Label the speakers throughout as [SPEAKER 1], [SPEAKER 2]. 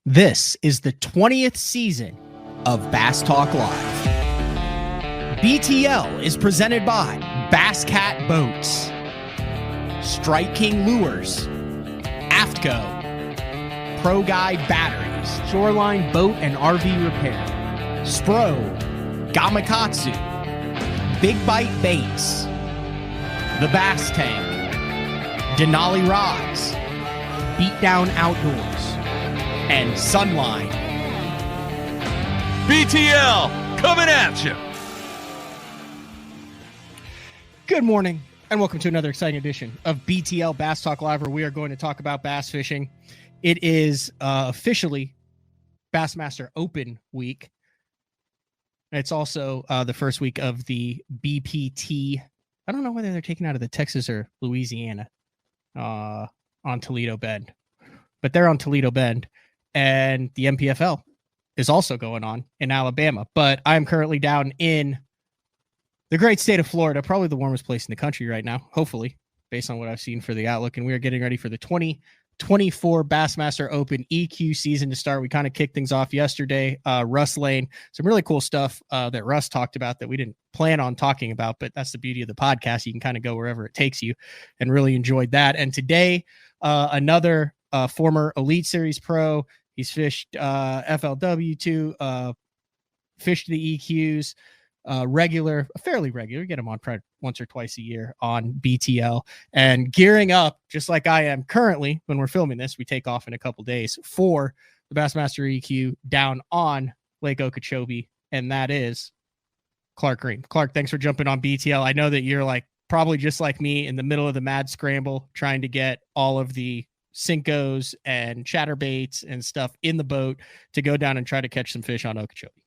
[SPEAKER 1] This is the 20th season of Bass Talk Live. BTL is presented by Bass Cat Boats, Strike King Lures, Aftco, Pro Guide Batteries, Shoreline Boat and RV Repair, Spro, Gamakatsu, Big Bite Baits, The Bass Tank, Denali Rods, Beatdown Outdoors, and Sunline.
[SPEAKER 2] BTL coming at you.
[SPEAKER 1] Good morning, and welcome to another exciting edition of BTL Bass Talk Live, where we are going to talk about bass fishing. It is officially Bassmaster Open week. It's also the first week of the BPT. I don't know whether they're taken out of the Texas or Louisiana on Toledo Bend, but they're on Toledo Bend. And the MPFL is also going on in Alabama. But I'm currently down in the great state of Florida, probably the warmest place in the country right now, hopefully, based on what I've seen for the outlook. And we are getting ready for the 2024 Bassmaster Open EQ season to start. We kind of kicked things off yesterday. Russ Lane, some really cool stuff that Russ talked about that we didn't plan on talking about, but that's the beauty of the podcast. You can kind of go wherever it takes you, and really enjoyed that. And today, another former Elite Series pro. He's fished FLW too, fished the EQs, fairly regular, get him on once or twice a year on BTL, and gearing up, just like I am currently when we're filming this. We take off in a couple days for the Bassmaster EQ down on Lake Okeechobee, and that is Clark Reehm. Clark, thanks for jumping on BTL. I know that you're probably just like me in the middle of the mad scramble, trying to get all of the Cincos and chatterbaits and stuff in the boat to go down and try to catch some fish on Okeechobee.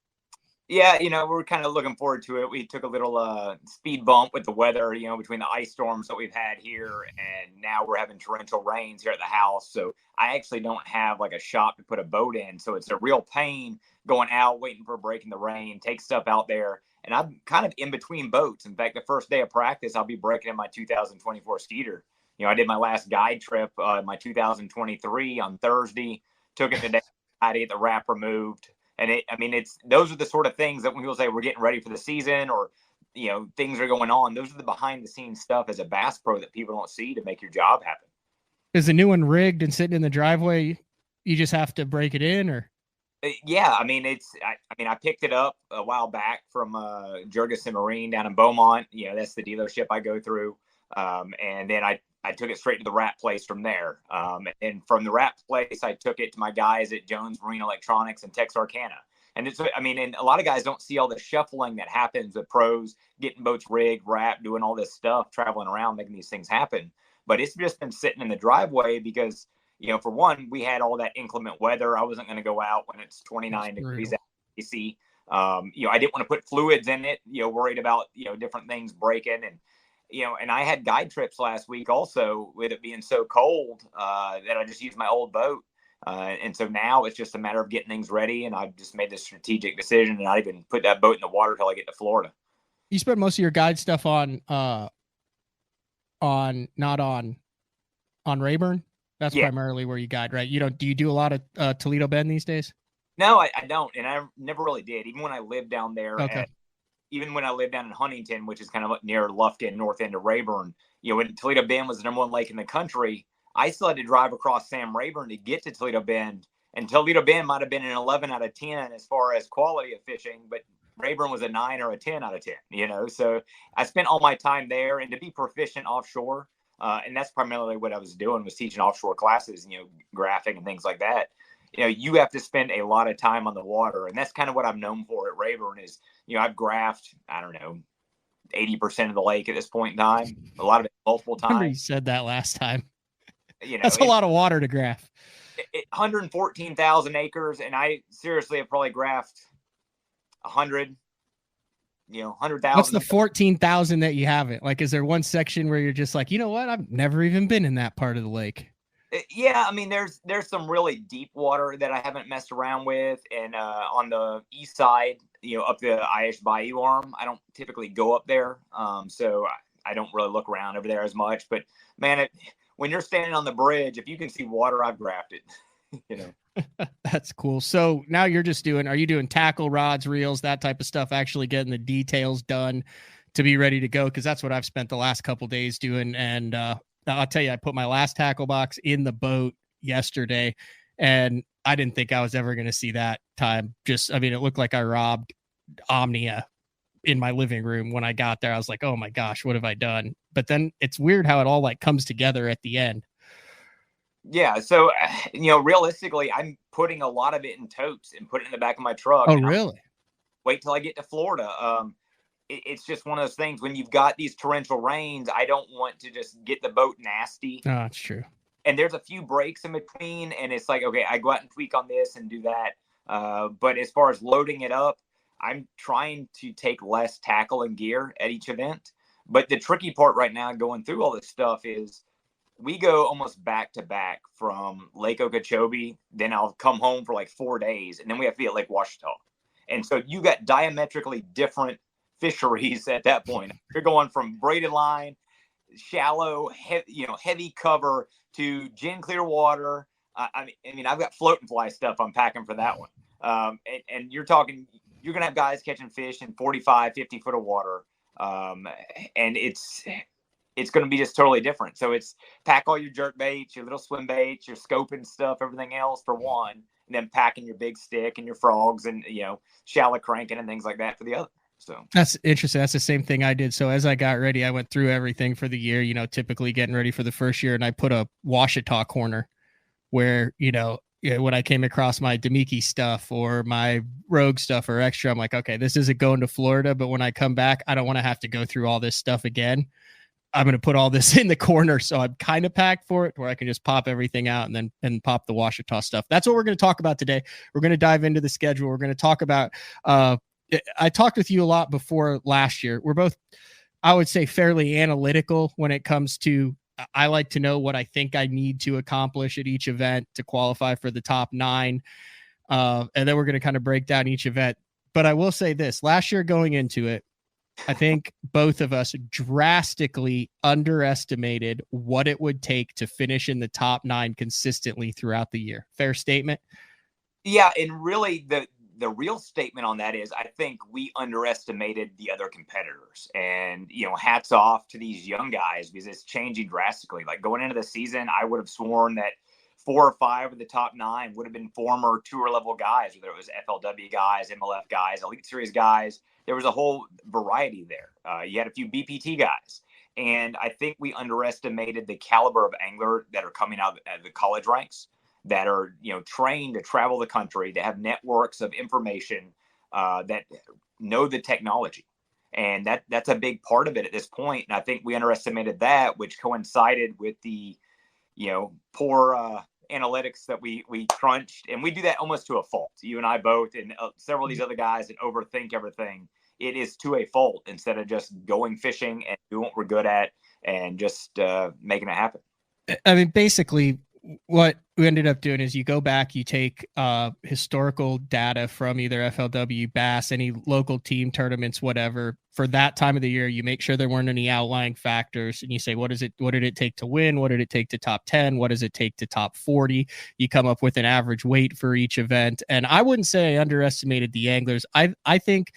[SPEAKER 3] Yeah, we're kind of looking forward to it. We took a little speed bump with the weather, between the ice storms that we've had here, and now we're having torrential rains here at the house. So I actually don't have a shop to put a boat in. So it's a real pain going out, waiting for a break in the rain, take stuff out there. And I'm kind of in between boats. In fact, the first day of practice, I'll be breaking in my 2024 Skeeter. I did my last guide trip, my 2023 on Thursday, took it today, I had to get the wrap removed. And those are the sort of things that when people say we're getting ready for the season or, things are going on, those are the behind the scenes stuff as a bass pro that people don't see to make your job happen.
[SPEAKER 1] Is the new one rigged and sitting in the driveway? You just have to break it in, or?
[SPEAKER 3] Yeah. I picked it up a while back from Jurgensen Marine down in Beaumont. That's the dealership I go through. And then I took it straight to the wrap place from there. And from the wrap place, I took it to my guys at Jones Marine Electronics and Texarkana. And and a lot of guys don't see all the shuffling that happens with pros getting boats rigged, wrapped, doing all this stuff, traveling around, making these things happen. But it's just been sitting in the driveway because, for one, we had all that inclement weather. I wasn't going to go out when it's 29 degrees out AC. I didn't want to put fluids in it, worried about, different things breaking. And I had guide trips last week also with it being so cold that I just used my old boat. And so now it's just a matter of getting things ready. And I've just made this strategic decision and not even put that boat in the water until I get to Florida.
[SPEAKER 1] You spent most of your guide stuff on Rayburn. That's primarily where you guide, right? Do you do a lot of Toledo Bend these days?
[SPEAKER 3] No, I don't. And I never really did. Even when I lived down there even when I lived down in Huntington, which is kind of near Lufkin, north end of Rayburn, when Toledo Bend was the number one lake in the country, I still had to drive across Sam Rayburn to get to Toledo Bend. And Toledo Bend might have been an 11 out of 10 as far as quality of fishing, but Rayburn was a 9 or a 10 out of 10, So I spent all my time there. And to be proficient offshore, and that's primarily what I was doing, was teaching offshore classes, graphing and things like that. You have to spend a lot of time on the water. And that's kind of what I'm known for at Rayburn is, I've graphed, 80% of the lake at this point in time, a lot of it multiple times.
[SPEAKER 1] You said that last time. That's a lot of water to graph.
[SPEAKER 3] 114,000 acres. And I seriously have probably graphed 100,000.
[SPEAKER 1] What's the 14,000 that you haven't? Is there one section where you're just like, you know what? I've never even been in that part of the lake.
[SPEAKER 3] Yeah, there's some really deep water that I haven't messed around with, and on the east side, up the Irish Bayou arm, I don't typically go up there, so I don't really look around over there as much. But man, when you're standing on the bridge, if you can see water, I've graphed it.
[SPEAKER 1] That's cool. So now you're just are you doing tackle, rods, reels, that type of stuff, actually getting the details done to be ready to go? Because that's what I've spent the last couple days doing. And I'll tell you, I put my last tackle box in the boat yesterday, and I didn't think I was ever going to see that time. It looked like I robbed Omnia in my living room when I got there. I was like, oh my gosh, what have I done? But then it's weird how it all like comes together at the end.
[SPEAKER 3] Yeah. So, realistically, I'm putting a lot of it in totes and putting it in the back of my truck.
[SPEAKER 1] Oh, really?
[SPEAKER 3] Wait till I get to Florida. It's just one of those things when you've got these torrential rains, I don't want to just get the boat nasty.
[SPEAKER 1] Oh, that's true.
[SPEAKER 3] And there's a few breaks in between, and it's like, okay, I go out and tweak on this and do that. But as far as loading it up, I'm trying to take less tackle and gear at each event. But the tricky part right now going through all this stuff is we go almost back to back from Lake Okeechobee. Then I'll come home for like 4 days, and then we have to be at Lake Ouachita. And so you got diametrically different fisheries at that point. You're going from braided line, shallow, heavy cover to gin clear water. I mean, I've got float and fly stuff I'm packing for that one. And you're talking, you're going to have guys catching fish in 45, 50 foot of water. And it's going to be just totally different. So it's pack all your jerk baits, your little swim baits, your scoping stuff, everything else for one, and then packing your big stick and your frogs and, shallow cranking and things like that for the other. So
[SPEAKER 1] that's interesting. That's the same thing I did. So as I got ready, I went through everything for the year, typically getting ready for the first year. And I put a Ouachita corner where, when I came across my Demiki stuff or my Rogue stuff or extra, I'm like, okay, this isn't going to Florida, but when I come back, I don't want to have to go through all this stuff again. I'm going to put all this in the corner. So I'm kind of packed for it where I can just pop everything out and pop the Ouachita stuff. That's what we're going to talk about today. We're going to dive into the schedule. We're going to talk about, I talked with you a lot before last year. We're both, I would say, fairly analytical when it comes to, I like to know what I think I need to accomplish at each event to qualify for the top 9. And then we're going to kind of break down each event. But I will say this, last year going into it, I think both of us drastically underestimated what it would take to finish in the top 9 consistently throughout the year. Fair statement?
[SPEAKER 3] Yeah. And really the real statement on that is I think we underestimated the other competitors, and, hats off to these young guys because it's changing drastically. Like going into the season, I would have sworn that 4 or 5 of the top 9 would have been former tour level guys, whether it was FLW guys, MLF guys, Elite Series guys. There was a whole variety there. You had a few BPT guys. And I think we underestimated the caliber of angler that are coming out of the college ranks, that are, trained to travel the country, to have networks of information, that know the technology. And that's a big part of it at this point. And I think we underestimated that, which coincided with the, poor analytics that we crunched. And we do that almost to a fault. You and I both, and several of these other guys that overthink everything. It is to a fault instead of just going fishing and doing what we're good at and just making it happen.
[SPEAKER 1] I mean, basically, what we ended up doing is you go back, you take historical data from either FLW, Bass, any local team tournaments, whatever, for that time of the year. You make sure there weren't any outlying factors, and you say, what did it take to win? What did it take to top 10? What does it take to top 40? You come up with an average weight for each event. And I wouldn't say I underestimated the anglers. I think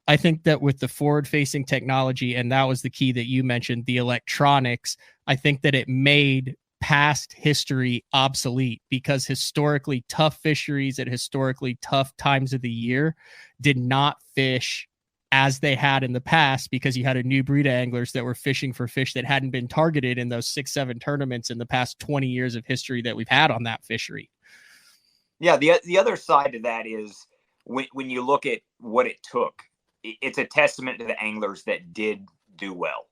[SPEAKER 1] that with the forward-facing technology, and that was the key that you mentioned, the electronics, I think that it made past history obsolete, because historically tough fisheries at historically tough times of the year did not fish as they had in the past, because you had a new breed of anglers that were fishing for fish that hadn't been targeted in those 6-7 tournaments in the past 20 years of history that we've had on that fishery.
[SPEAKER 3] Yeah. The other side to that is when you look at what it took, it's a testament to the anglers that did do well.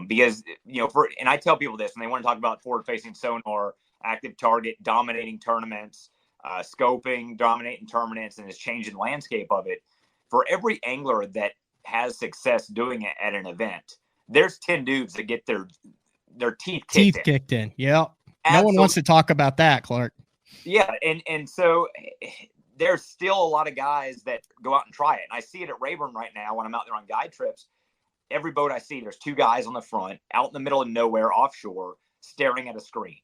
[SPEAKER 3] Because, and I tell people this when they want to talk about forward facing sonar, active target, dominating tournaments, scoping, dominating tournaments, and is changing the landscape of it. For every angler that has success doing it at an event, there's 10 dudes that get their teeth kicked in.
[SPEAKER 1] Yeah.
[SPEAKER 3] Absolutely.
[SPEAKER 1] No one wants to talk about that, Clark.
[SPEAKER 3] Yeah. And so there's still a lot of guys that go out and try it. And I see it at Reehm right now when I'm out there on guide trips. Every boat I see, there's 2 guys on the front, out in the middle of nowhere, offshore, staring at a screen.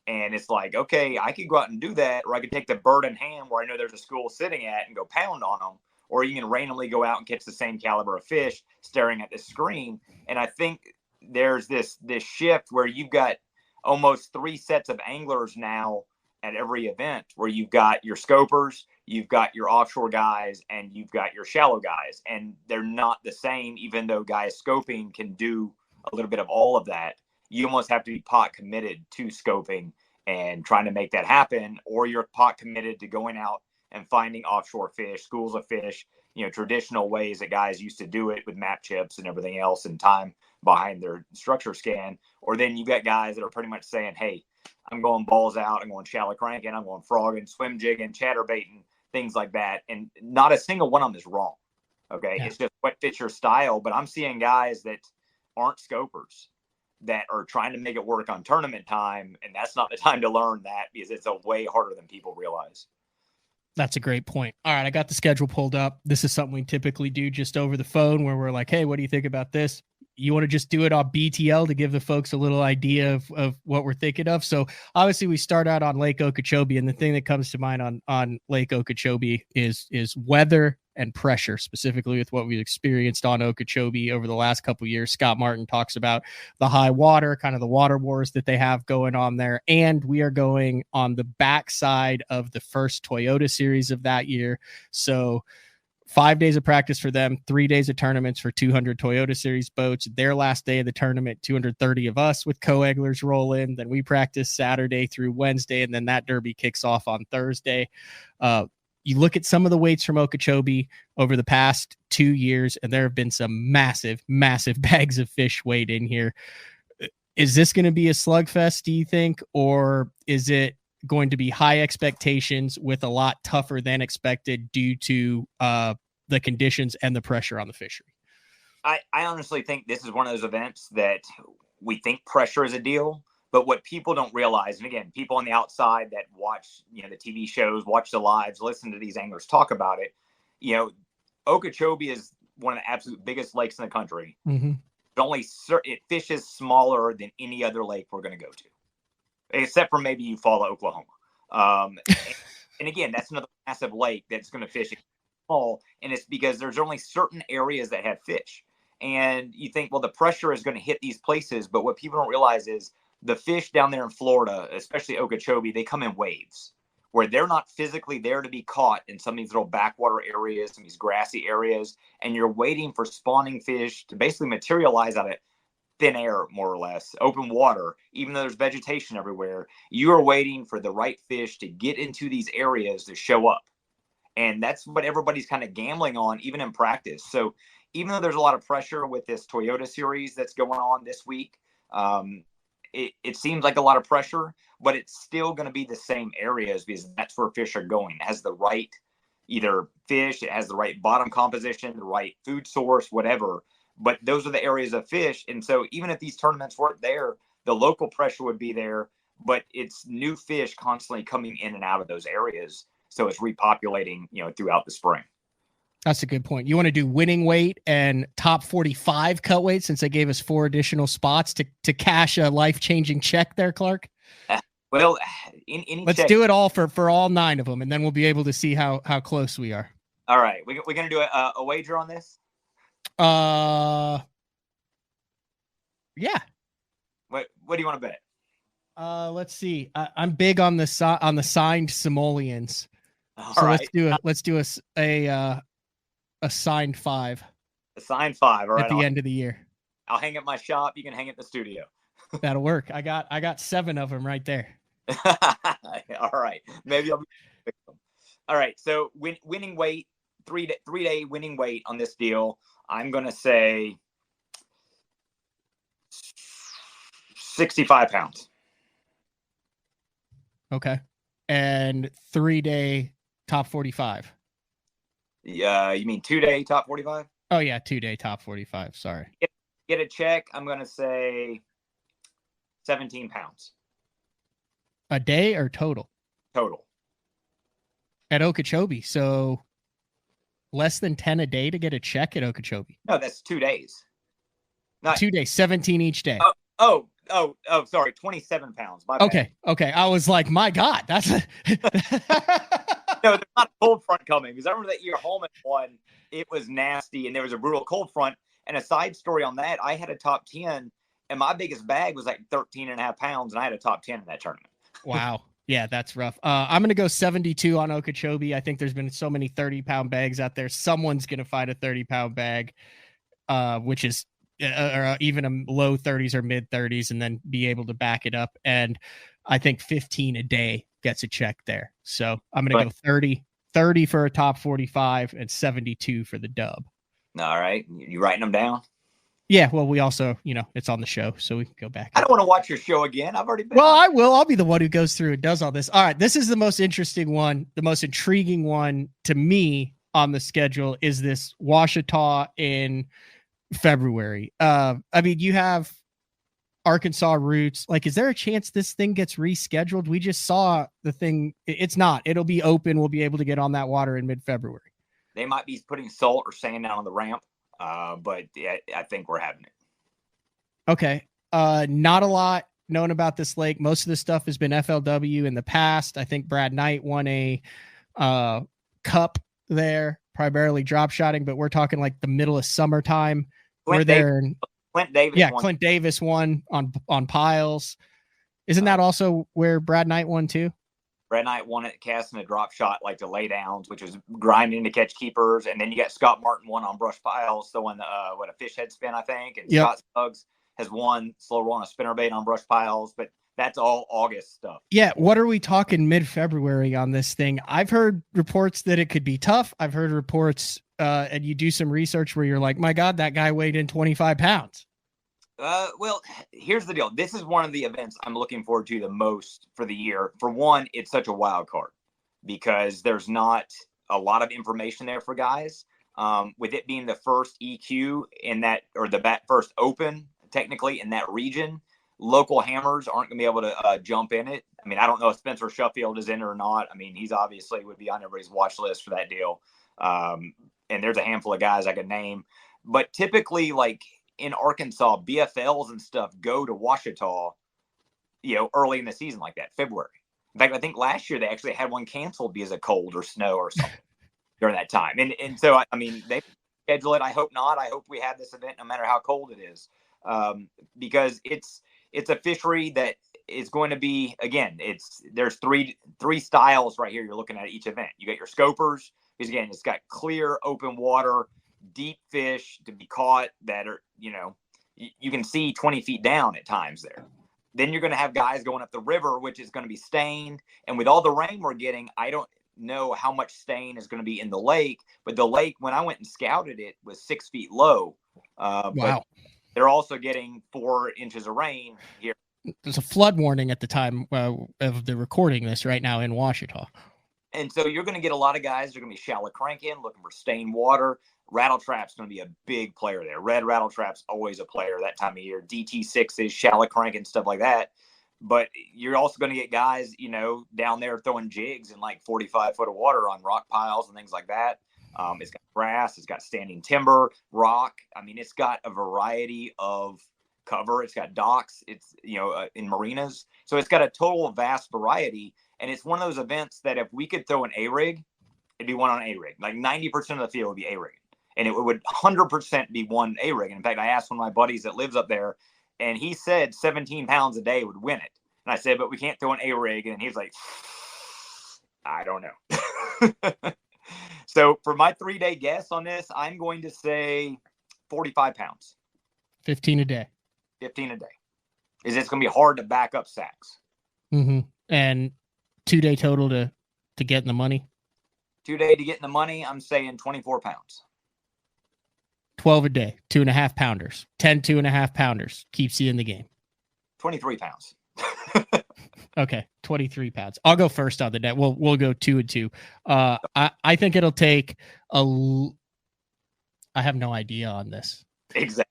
[SPEAKER 3] And it's like, okay, I could go out and do that, or I could take the bird in hand where I know there's a school sitting at and go pound on them, or you can randomly go out and catch the same caliber of fish staring at the screen. And I think there's this shift where you've got almost 3 sets of anglers now at every event, where you've got your scopers, you've got your offshore guys, and you've got your shallow guys. And they're not the same, even though guys scoping can do a little bit of all of that. You almost have to be pot committed to scoping and trying to make that happen, or you're pot committed to going out and finding offshore fish, schools of fish, traditional ways that guys used to do it with map chips and everything else and time behind their structure scan. Or then you got guys that are pretty much saying, hey, I'm going balls out, I'm going shallow cranking, I'm going frogging, swim jigging, chatterbaiting, things like that. And not a single one of them is wrong. Okay. Yeah. It's just what fits your style. But I'm seeing guys that aren't scopers that are trying to make it work on tournament time. And that's not the time to learn that, because it's a way harder than people realize.
[SPEAKER 1] That's a great point. All right. I got the schedule pulled up. This is something we typically do just over the phone, where we're like, hey, what do you think about this? You want to just do it on BTL to give the folks a little idea of what we're thinking of. So obviously we start out on Lake Okeechobee, and the thing that comes to mind on Lake Okeechobee is weather and pressure, specifically with what we've experienced on Okeechobee over the last couple of years. Scott Martin talks about the high water, kind of the water wars that they have going on there. And we are going on the backside of the first Toyota series of that year. So 5 days of practice for them, 3 days of tournaments for 200 Toyota Series boats. Their last day of the tournament, 230 of us with co-anglers roll in. Then we practice Saturday through Wednesday, and then that derby kicks off on Thursday. You look at some of the weights from Okeechobee over the past 2 years, and there have been some massive, massive bags of fish weighed in here. Is this going to be a slugfest, do you think, or is it going to be high expectations with a lot tougher than expected due to the conditions and the pressure on the fishery?
[SPEAKER 3] I honestly think this is one of those events that we think pressure is a deal, but what people don't realize, and again, people on the outside that watch, the TV shows, watch the lives, listen to these anglers talk about it, Okeechobee is one of the absolute biggest lakes in the country.
[SPEAKER 1] Mm-hmm.
[SPEAKER 3] It fishes smaller than any other lake we're going to go to, except for maybe Eufaula, Oklahoma. And again, that's another massive lake that's going to fish small. And it's because there's only certain areas that have fish. And you think, well, the pressure is going to hit these places. But what people don't realize is the fish down there in Florida, especially Okeechobee, they come in waves where they're not physically there to be caught in some of these little backwater areas, some of these grassy areas. And you're waiting for spawning fish to basically materialize out of thin air, more or less, open water. Even though there's vegetation everywhere, you are waiting for the right fish to get into these areas to show up. And that's what everybody's kind of gambling on, even in practice. So even though there's a lot of pressure with this Toyota series that's going on this week, it seems like a lot of pressure, but it's still going to be the same areas, because that's where fish are going. It has the right either fish, it has the right bottom composition, the right food source, whatever. But those are the areas of fish. And so even if these tournaments weren't there, the local pressure would be there, but it's new fish constantly coming in and out of those areas. So it's repopulating, throughout the spring.
[SPEAKER 1] That's a good point. You want to do winning weight and top 45 cut weight, since they gave us 4 additional spots to cash a life-changing check there, Clark?
[SPEAKER 3] Well,
[SPEAKER 1] let's do it all for all 9 of them, and then we'll be able to see how close we are.
[SPEAKER 3] All right. We're going to do a wager on this?
[SPEAKER 1] Yeah.
[SPEAKER 3] What do you want to bet?
[SPEAKER 1] Let's see. I'm big on the signed simoleons. So
[SPEAKER 3] right.
[SPEAKER 1] let's do a signed 5.
[SPEAKER 3] A signed 5. All right.
[SPEAKER 1] At the end of the year.
[SPEAKER 3] I'll hang at my shop. You can hang at the studio.
[SPEAKER 1] That'll work. I got 7 of them right there.
[SPEAKER 3] All right. Maybe I'll be. All right. So winning weight, 3-day winning weight on this deal. I'm going to say 65 pounds.
[SPEAKER 1] Okay. And 3-day top 45.
[SPEAKER 3] Yeah. You mean 2-day top 45?
[SPEAKER 1] Oh yeah. 2-day top 45. Sorry.
[SPEAKER 3] Get a check. I'm going to say 17 pounds.
[SPEAKER 1] A day or total?
[SPEAKER 3] Total.
[SPEAKER 1] At Okeechobee. So less than 10 a day to get a check at Okeechobee.
[SPEAKER 3] No, that's 2 days.
[SPEAKER 1] Not 2 days, 17 each day.
[SPEAKER 3] Oh, Sorry, 27 pounds. My bad.
[SPEAKER 1] Okay. I was like, my God, that's
[SPEAKER 3] No, there's not a cold front coming, because I remember that year Holman won. It was nasty, and there was a brutal cold front. And a side story on that, I had a top 10, and my biggest bag was like 13 and a half pounds, and I had a top 10 in that tournament.
[SPEAKER 1] wow. Yeah, that's rough. I'm going to go 72 on Okeechobee. I think there's been so many 30-pound bags out there. Someone's going to find a 30-pound bag, which is or even a low 30s or mid 30s, and then be able to back it up. And I think 15 a day gets a check there. So I'm going to go 30 for a top 45 and 72 for the dub.
[SPEAKER 3] All right. You writing them down?
[SPEAKER 1] Yeah. Well, we also, it's on the show, so we can go back.
[SPEAKER 3] I don't want to watch your show again. I've already been.
[SPEAKER 1] Well, I will. I'll be the one who goes through and does all this. All right. This is the most interesting one. The most intriguing one to me on the schedule is this Ouachita in February. I mean, you have Arkansas roots. Like, is there a chance this thing gets rescheduled? We just saw the thing. It's not. It'll be open. We'll be able to get on that water in mid-February.
[SPEAKER 3] They might be putting salt or sand down on the ramp, but yeah, I think we're having it.
[SPEAKER 1] Okay. Not a lot known about this lake. Most of the stuff has been FLW in the past. I think Brad Knight won a cup there, primarily drop shotting, but we're talking like the middle of summertime. Clint Davis won on piles. Isn't that also where Brad Knight won too?
[SPEAKER 3] Brad Knight won it casting a drop shot, like the lay downs, which was grinding to catch keepers. And then you got Scott Martin won on brush piles, throwing a fish head spin, I think. And Scott Suggs has won slow roll on a spinnerbait on brush piles, but that's all August stuff. Yeah.
[SPEAKER 1] What are we talking mid-February on this thing? I've heard reports that it could be tough. I've heard reports, and you do some research where you're like, my God, that guy weighed in 25 pounds.
[SPEAKER 3] Well, here's the deal. This is one of the events I'm looking forward to the most for the year. For one, it's such a wild card because there's not a lot of information there for guys. With it being the first EQ in that, or the first open technically in that region, local hammers aren't going to be able to jump in it. I mean, I don't know if Spencer Sheffield is in it or not. I mean, he's obviously would be on everybody's watch list for that deal. And there's a handful of guys I could name, but typically, like in Arkansas, BFLs and stuff go to Ouachita, early in the season like that, February. In fact, I think last year they actually had one canceled because of cold or snow or something during that time. And so, I mean, they schedule it. I hope not. I hope we have this event no matter how cold it is, because it's a fishery that is going to be, again, there's three styles right here you're looking at each event. You got your scopers, because again, it's got clear open water, deep fish to be caught that are, you can see 20 feet down at times there. Then you're going to have guys going up the river, which is going to be stained. And with all the rain we're getting, I don't know how much stain is going to be in the lake, but the lake, when I went and scouted it, was 6 feet low.
[SPEAKER 1] Wow.
[SPEAKER 3] But they're also getting 4 inches of rain here.
[SPEAKER 1] There's a flood warning at the time of the recording this right now in Ouachita.
[SPEAKER 3] And so you're going to get a lot of guys. They're going to be shallow cranking, looking for stained water. Rattle trap's going to be a big player there. Red rattle trap's always a player that time of year. DT6s, shallow cranking, stuff like that. But you're also going to get guys, down there throwing jigs in like 45 foot of water on rock piles and things like that. It's got grass. It's got standing timber, rock. I mean, it's got a variety of cover. It's got docks. It's, in marinas. So it's got a total vast variety. And it's one of those events that if we could throw an A-rig, it'd be one on A-rig. Like 90% of the field would be A-rig. And it would 100% be one A-rig. And in fact, I asked one of my buddies that lives up there, and he said 17 pounds a day would win it. And I said, but we can't throw an A-rig. And he was like, I don't know. So for my 3-day guess on this, I'm going to say 45 pounds.
[SPEAKER 1] 15 a day.
[SPEAKER 3] 15 a day. It's going to be hard to back up sacks.
[SPEAKER 1] Mm-hmm. And 2-day total to get in the money?
[SPEAKER 3] 2-day to get in the money, I'm saying 24 pounds.
[SPEAKER 1] 12 a day, 2.5 pounders. 10 2.5 pounders keeps you in the game.
[SPEAKER 3] 23 pounds.
[SPEAKER 1] Okay, 23 pounds. I'll go first on the net. We'll go 2 and 2. I think it'll take I have no idea on this.
[SPEAKER 3] Exactly.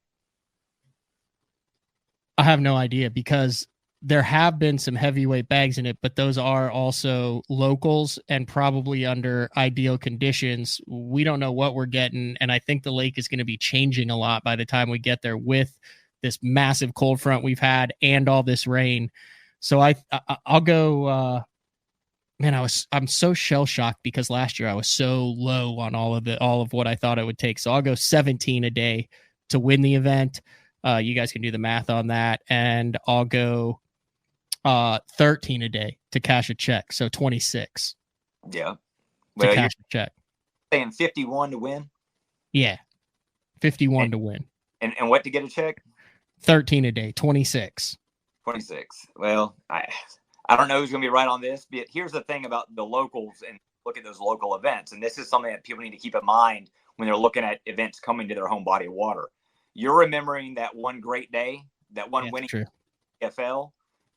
[SPEAKER 1] I have no idea because there have been some heavyweight bags in it, but those are also locals and probably under ideal conditions. We don't know what we're getting, and I think the lake is going to be changing a lot by the time we get there with this massive cold front we've had and all this rain. So I'll go. Man, I'm so shell shocked because last year I was so low on all of what I thought it would take. So I'll go 17 a day to win the event. You guys can do the math on that, and I'll go 13 a day to cash a check. So 26.
[SPEAKER 3] Yeah.
[SPEAKER 1] Well, to cash a check.
[SPEAKER 3] Saying 51 to win?
[SPEAKER 1] Yeah. 51 to win.
[SPEAKER 3] And what to get a check?
[SPEAKER 1] 13 a day, 26.
[SPEAKER 3] 26. Well, I don't know who's going to be right on this, but here's the thing about the locals and look at those local events. And this is something that people need to keep in mind when they're looking at events coming to their home body of water. You're remembering that one great day, that one winning PFL.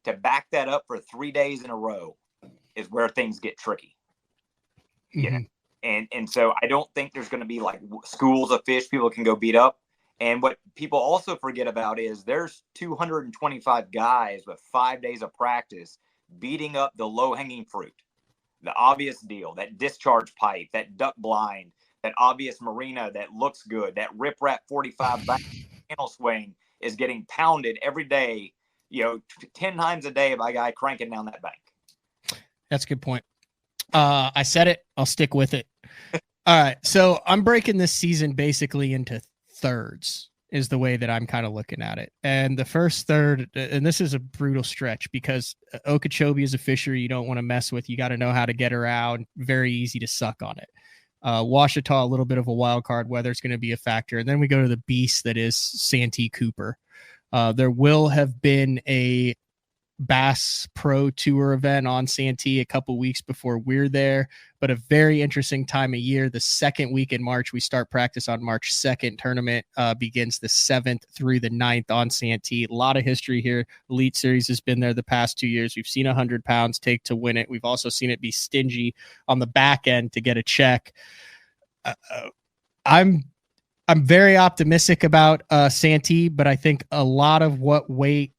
[SPEAKER 3] To back that up for 3 days in a row is where things get tricky. You know? And so I don't think there's going to be like schools of fish people can go beat up. And what people also forget about is there's 225 guys with 5 days of practice beating up the low-hanging fruit, the obvious deal, that discharge pipe, that duck blind, that obvious marina that looks good, that riprap 45 back channel swing is getting pounded every day, 10 times a day by a guy cranking down that bank.
[SPEAKER 1] That's a good point. I said it. I'll stick with it. All right. So I'm breaking this season basically into thirds is the way that I'm kind of looking at it. And the first third, and this is a brutal stretch because Okeechobee is a fishery you don't want to mess with. You got to know how to get around. Very easy to suck on it. Ouachita, a little bit of a wild card. Weather's going to be a factor. And then we go to the beast that is Santee Cooper. There will have been a Bass Pro Tour event on Santee a couple weeks before we're there, but a very interesting time of year. The second week in March, we start practice on March 2nd. Tournament begins the 7th through the 9th on Santee. A lot of history here. Elite Series has been there the past 2 years. We've seen 100 pounds take to win it. We've also seen it be stingy on the back end to get a check. I'm very optimistic about Santee, but I think a lot of what weight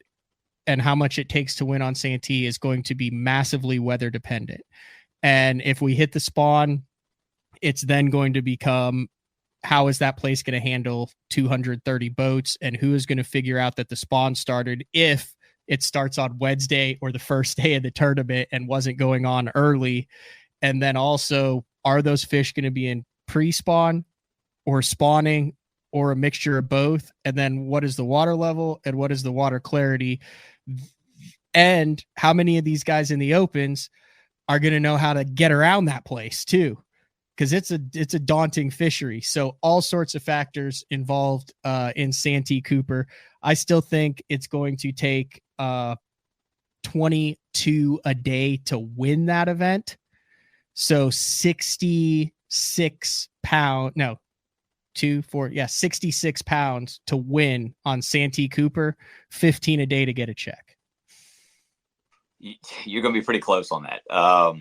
[SPEAKER 1] and how much it takes to win on Santee is going to be massively weather dependent. And if we hit the spawn, it's then going to become, how is that place going to handle 230 boats, and who is going to figure out that the spawn started if it starts on Wednesday or the first day of the tournament and wasn't going on early. And then also, are those fish going to be in pre-spawn or spawning or a mixture of both? And then what is the water level and what is the water clarity? And how many of these guys in the opens are going to know how to get around that place too? Because it's a daunting fishery. So all sorts of factors involved in Santee Cooper. I still think it's going to take 22 a day to win that event. So 66 pounds to win on Santee Cooper, 15 a day to get a check.
[SPEAKER 3] You're going to be pretty close on that. I'll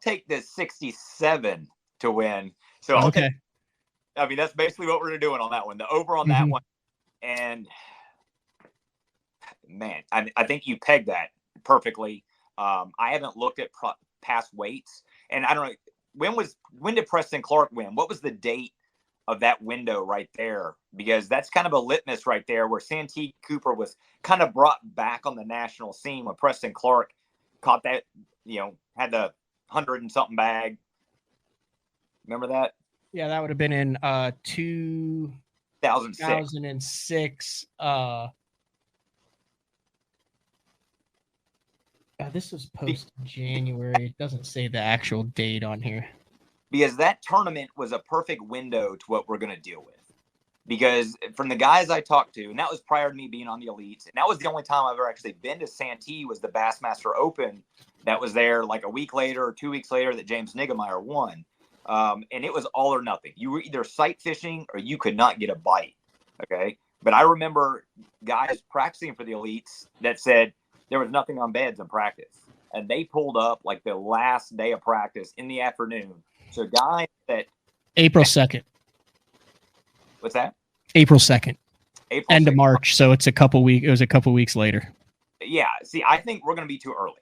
[SPEAKER 3] take the 67 to win. So that's basically what we're doing on that one. The over on that one. And man, I think you pegged that perfectly. I haven't looked at past weights, and I don't know. When did Preston Clark win? What was the date of that window right there? Because that's kind of a litmus right there where Santee Cooper was kind of brought back on the national scene when Preston Clark caught that, had the 100 and something bag. Remember that?
[SPEAKER 1] Yeah, that would have been in 2006. This was post January. It doesn't say the actual date on here.
[SPEAKER 3] Because that tournament was a perfect window to what we're going to deal with. Because from the guys I talked to, and that was prior to me being on the Elites, and that was the only time I've ever actually been to Santee, was the Bassmaster Open that was there like a week later or 2 weeks later that James Niggemeyer won. And it was all or nothing. You were either sight fishing or you could not get a bite. Okay. But I remember guys practicing for the Elites that said there was nothing on beds in practice. And they pulled up like the last day of practice in the afternoon. So guys that
[SPEAKER 1] April 2nd.
[SPEAKER 3] What's that?
[SPEAKER 1] April 2nd. End
[SPEAKER 3] 2nd.
[SPEAKER 1] of March. So it's a couple weeks later.
[SPEAKER 3] Yeah. See, I think we're going to be too early.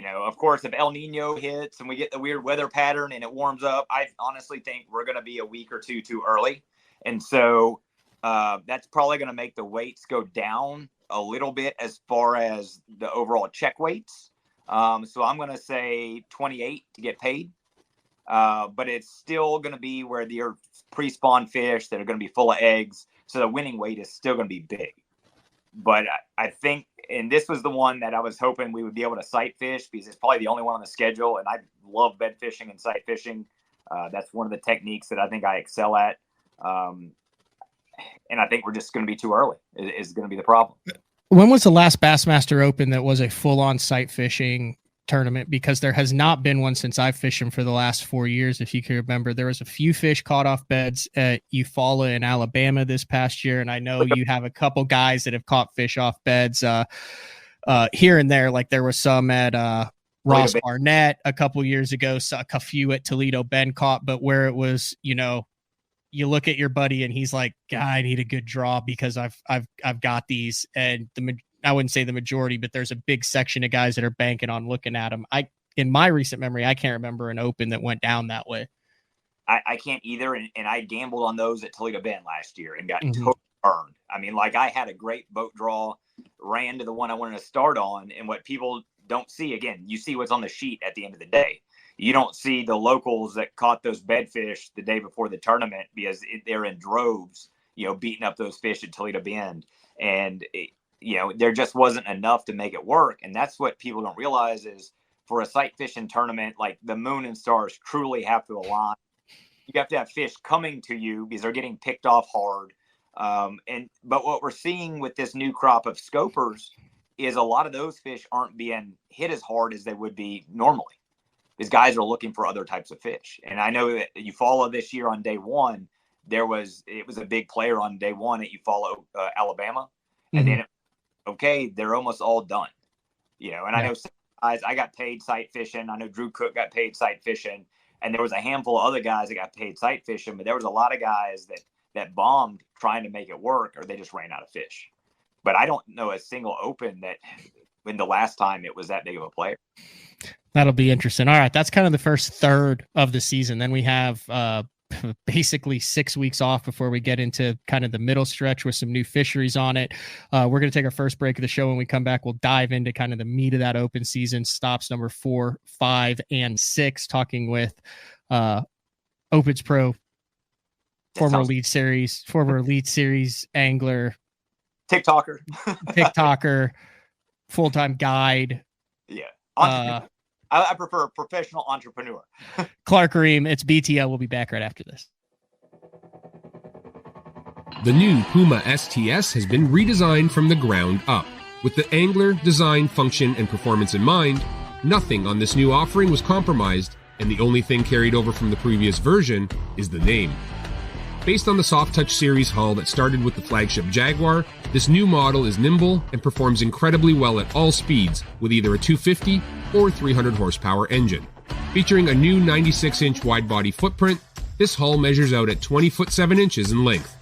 [SPEAKER 3] Of course, if El Nino hits and we get the weird weather pattern and it warms up, I honestly think we're going to be a week or two too early. And so that's probably going to make the weights go down a little bit as far as the overall check weights. So I'm going to say 28 to get paid. But it's still going to be where they're pre-spawn fish that are going to be full of eggs. So the winning weight is still going to be big. But I think, and this was the one that I was hoping we would be able to sight fish because it's probably the only one on the schedule. And I love bed fishing and sight fishing. That's one of the techniques that I think I excel at. And I think we're just going to be too early is going to be the problem.
[SPEAKER 1] When was the last Bassmaster Open that was a full-on sight fishing tournament? Because there has not been one since I've fished them for the last 4 years. If you can remember, there was a few fish caught off beds at Eufaula in Alabama this past year. And I know you have a couple guys that have caught fish off beds here and there. Like there was some at Ross Barnett a couple years ago, a few at Toledo Bend caught, but where it was, you know, you look at your buddy and he's like, I need a good draw because I've got these. And I wouldn't say the majority, but there's a big section of guys that are banking on looking at them. In my recent memory, I can't remember an open that went down that way.
[SPEAKER 3] I can't either. And I gambled on those at Toledo Bend last year and got totally burned. I mean, like I had a great boat draw, ran to the one I wanted to start on. And what people don't see, again, you see what's on the sheet at the end of the day. You don't see the locals that caught those bedfish the day before the tournament because they're in droves, you know, beating up those fish at Toledo Bend. And, you know, there just wasn't enough to make it work. And that's what people don't realize is for a sight fishing tournament, like the moon and stars truly have to align. You have to have fish coming to you because they're getting picked off hard. But what we're seeing with this new crop of scopers is a lot of those fish aren't being hit as hard as they would be normally. These guys are looking for other types of fish. And I know that Eufaula this year on day one, it was a big player on day one at Eufaula, Alabama. And then, they're almost all done, you know, and I know guys, I got paid sight fishing. I know Drew Cook got paid sight fishing, and there was a handful of other guys that got paid sight fishing, but there was a lot of guys that bombed trying to make it work, or they just ran out of fish. But I don't know a single open that when the last time it was that big of a player.
[SPEAKER 1] That'll be interesting. All right. That's kind of the first third of the season. Then we have basically 6 weeks off before we get into kind of the middle stretch with some new fisheries on it. We're going to take our first break of the show. When we come back, we'll dive into kind of the meat of that open season, stops number 4, 5, and 6, talking with Opens Pro, former Elite Series angler, TikToker, full-time guide.
[SPEAKER 3] Yeah. I prefer a professional entrepreneur.
[SPEAKER 1] Clark Reehm, it's BTL. We'll be back right after this.
[SPEAKER 4] The new Puma STS has been redesigned from the ground up. With the angler, design, function, and performance in mind, nothing on this new offering was compromised, and the only thing carried over from the previous version is the name. Based on the Soft Touch series hull that started with the flagship Jaguar, this new model is nimble and performs incredibly well at all speeds with either a 250 or 300 horsepower engine. Featuring a new 96-inch wide-body footprint, this hull measures out at 20 foot 7 inches in length.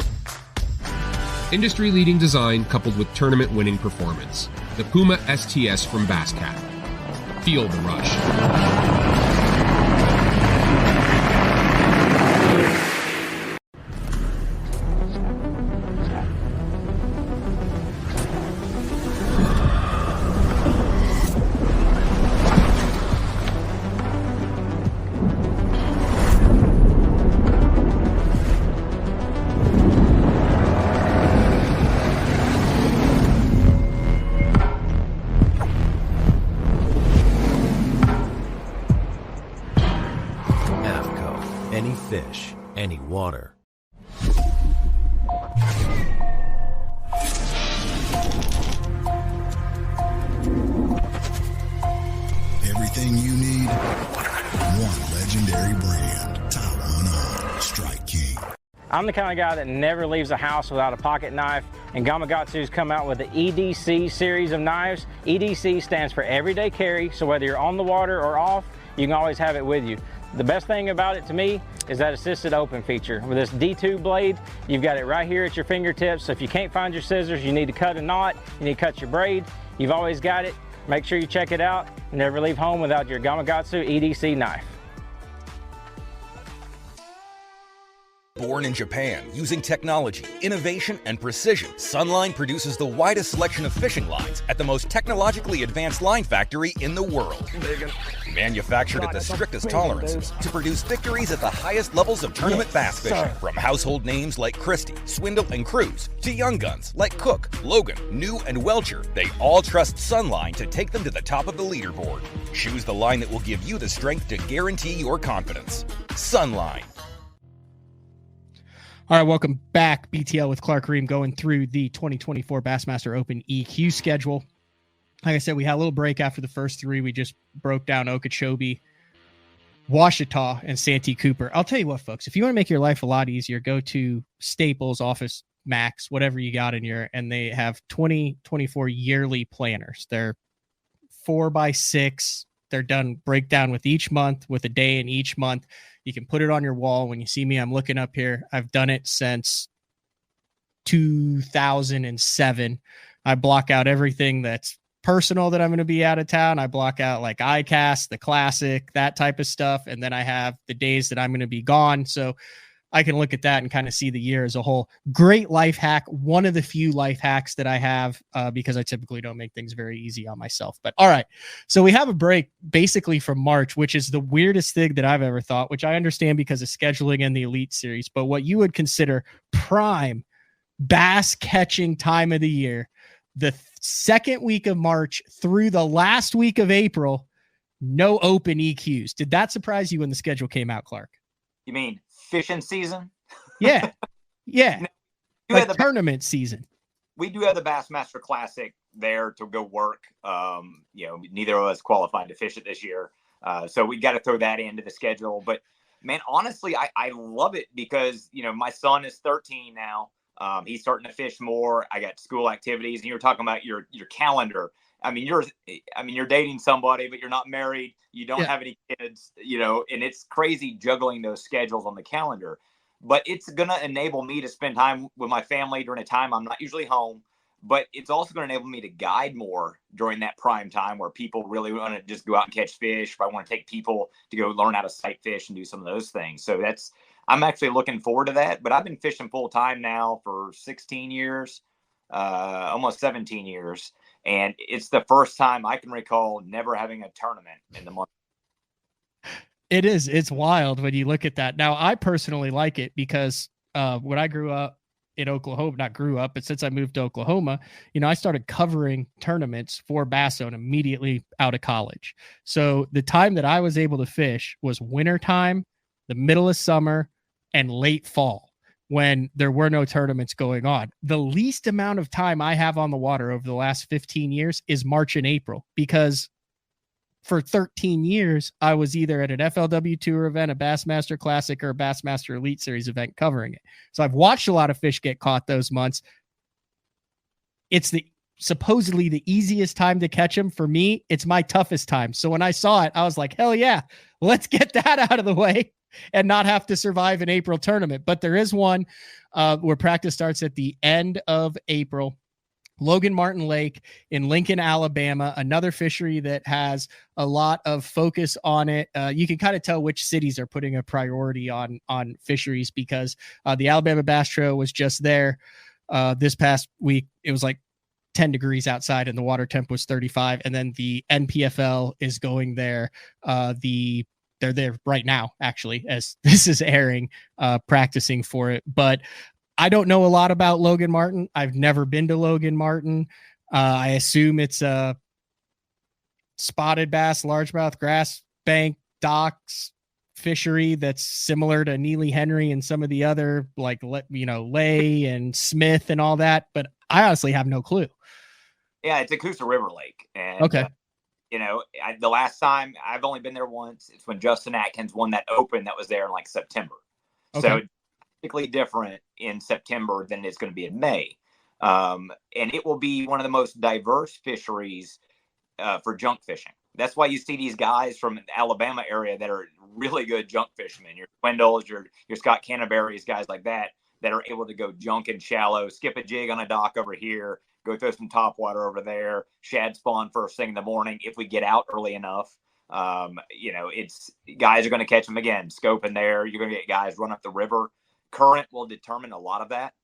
[SPEAKER 4] Industry-leading design coupled with tournament-winning performance. The Puma STS from Basscat. Feel the rush.
[SPEAKER 5] Any fish, any water.
[SPEAKER 6] Everything you need, one legendary brand. Taiwan Strike King.
[SPEAKER 7] I'm the kind of guy that never leaves a house without a pocket knife, and Gamakatsu's come out with the EDC series of knives. EDC stands for everyday carry, so whether you're on the water or off, you can always have it with you. The best thing about it to me is that assisted open feature. With this D2 blade, you've got it right here at your fingertips, so if you can't find your scissors, you need to cut a knot, you need to cut your braid, you've always got it. Make sure you check it out. Never leave home without your Gamakatsu EDC knife.
[SPEAKER 8] Born in Japan, using technology, innovation, and precision, Sunline produces the widest selection of fishing lines at the most technologically advanced line factory in the world. Manufactured at the strictest tolerances to produce victories at the highest levels of tournament bass fishing. From household names like Christie, Swindle, and Cruz to young guns like Cook, Logan, New, and Welcher, they all trust Sunline to take them to the top of the leaderboard. Choose the line that will give you the strength to guarantee your confidence. Sunline.
[SPEAKER 1] All right, welcome back. BTL with Clark Reehm going through the 2024 Bassmaster Open EQ schedule. Like I said, we had a little break after the first three. We just broke down Okeechobee, Washita, and Santee Cooper. I'll tell you what, folks, if you want to make your life a lot easier, go to Staples, Office Max, whatever you got in here, and they have 2024 yearly planners. They're 4x6. They're done breakdown with each month, with a day in each month. You can put it on your wall. When you see me, I'm looking up here. I've done it since 2007. I block out everything that's personal that I'm going to be out of town. I block out like iCast, the classic, that type of stuff. And then I have the days that I'm going to be gone. So I can look at that and kind of see the year as a whole. Great life hack. One of the few life hacks that I have because I typically don't make things very easy on myself. But all right. So we have a break basically from March, which is the weirdest thing that I've ever thought, which I understand because of scheduling and the Elite Series. But what you would consider prime bass catching time of the year, the second week of March through the last week of April, no open EQs. Did that surprise you when the schedule came out, Clark?
[SPEAKER 3] You mean fishing season?
[SPEAKER 1] Yeah. Yeah.
[SPEAKER 3] Like
[SPEAKER 1] the tournament season.
[SPEAKER 3] We do have the Bassmaster Classic there to go work. Neither of us qualified to fish it this year. So we got to throw that into the schedule. But man, honestly, I love it because, my son is 13 now. He's starting to fish more. I got school activities, and you were talking about your calendar. I mean, you're dating somebody, but you're not married. You don't have any kids, and it's crazy juggling those schedules on the calendar. But it's going to enable me to spend time with my family during a time I'm not usually home. But it's also going to enable me to guide more during that prime time where people really want to just go out and catch fish. If I want to take people to go learn how to sight fish and do some of those things. So I'm actually looking forward to that. But I've been fishing full time now for 16 years, almost 17 years. And it's the first time I can recall never having a tournament in the month.
[SPEAKER 1] It is. It's wild when you look at that. Now, I personally like it because when I grew up in Oklahoma, not grew up, but since I moved to Oklahoma, I started covering tournaments for Bass Zone immediately out of college. So the time that I was able to fish was wintertime, the middle of summer, and late fall, when there were no tournaments going on. The least amount of time I have on the water over the last 15 years is March and April, because for 13 years, I was either at an FLW Tour event, a Bassmaster Classic, or a Bassmaster Elite Series event covering it. So I've watched a lot of fish get caught those months. It's supposedly the easiest time to catch them. For me, it's my toughest time. So when I saw it, I was like, hell yeah, let's get that out of the way and not have to survive an April tournament. But there is one where practice starts at the end of April. Logan Martin Lake in Lincoln, Alabama, another fishery that has a lot of focus on it. You can kind of tell which cities are putting a priority on fisheries because the Alabama Bass Trail was just there this past week. It was like 10 degrees outside and the water temp was 35. And then the NPFL is going there. They're there right now, actually, as this is airing, practicing for it. But I don't know a lot about Logan Martin. I've never been to Logan Martin. I assume it's a spotted bass, largemouth, grass bank, docks fishery that's similar to Neely Henry and some of the other, like, Lay and Smith and all that. But I honestly have no clue.
[SPEAKER 3] Yeah, it's a Coosa River Lake. And,
[SPEAKER 1] okay.
[SPEAKER 3] The last time, I've only been there once. It's when Justin Atkins won that Open that was there in like September. Okay. So different in September than it's going to be in May. And it will be one of the most diverse fisheries for junk fishing. That's why you see these guys from the Alabama area that are really good junk fishermen. Your Swindles, your Scott Canterbury's, guys like that are able to go junk and shallow, skip a jig on a dock over here, go throw some topwater over there, shad spawn first thing in the morning if we get out early enough. It's guys are going to catch them again, scoping there. You're going to get guys run up the river current will determine a lot of that.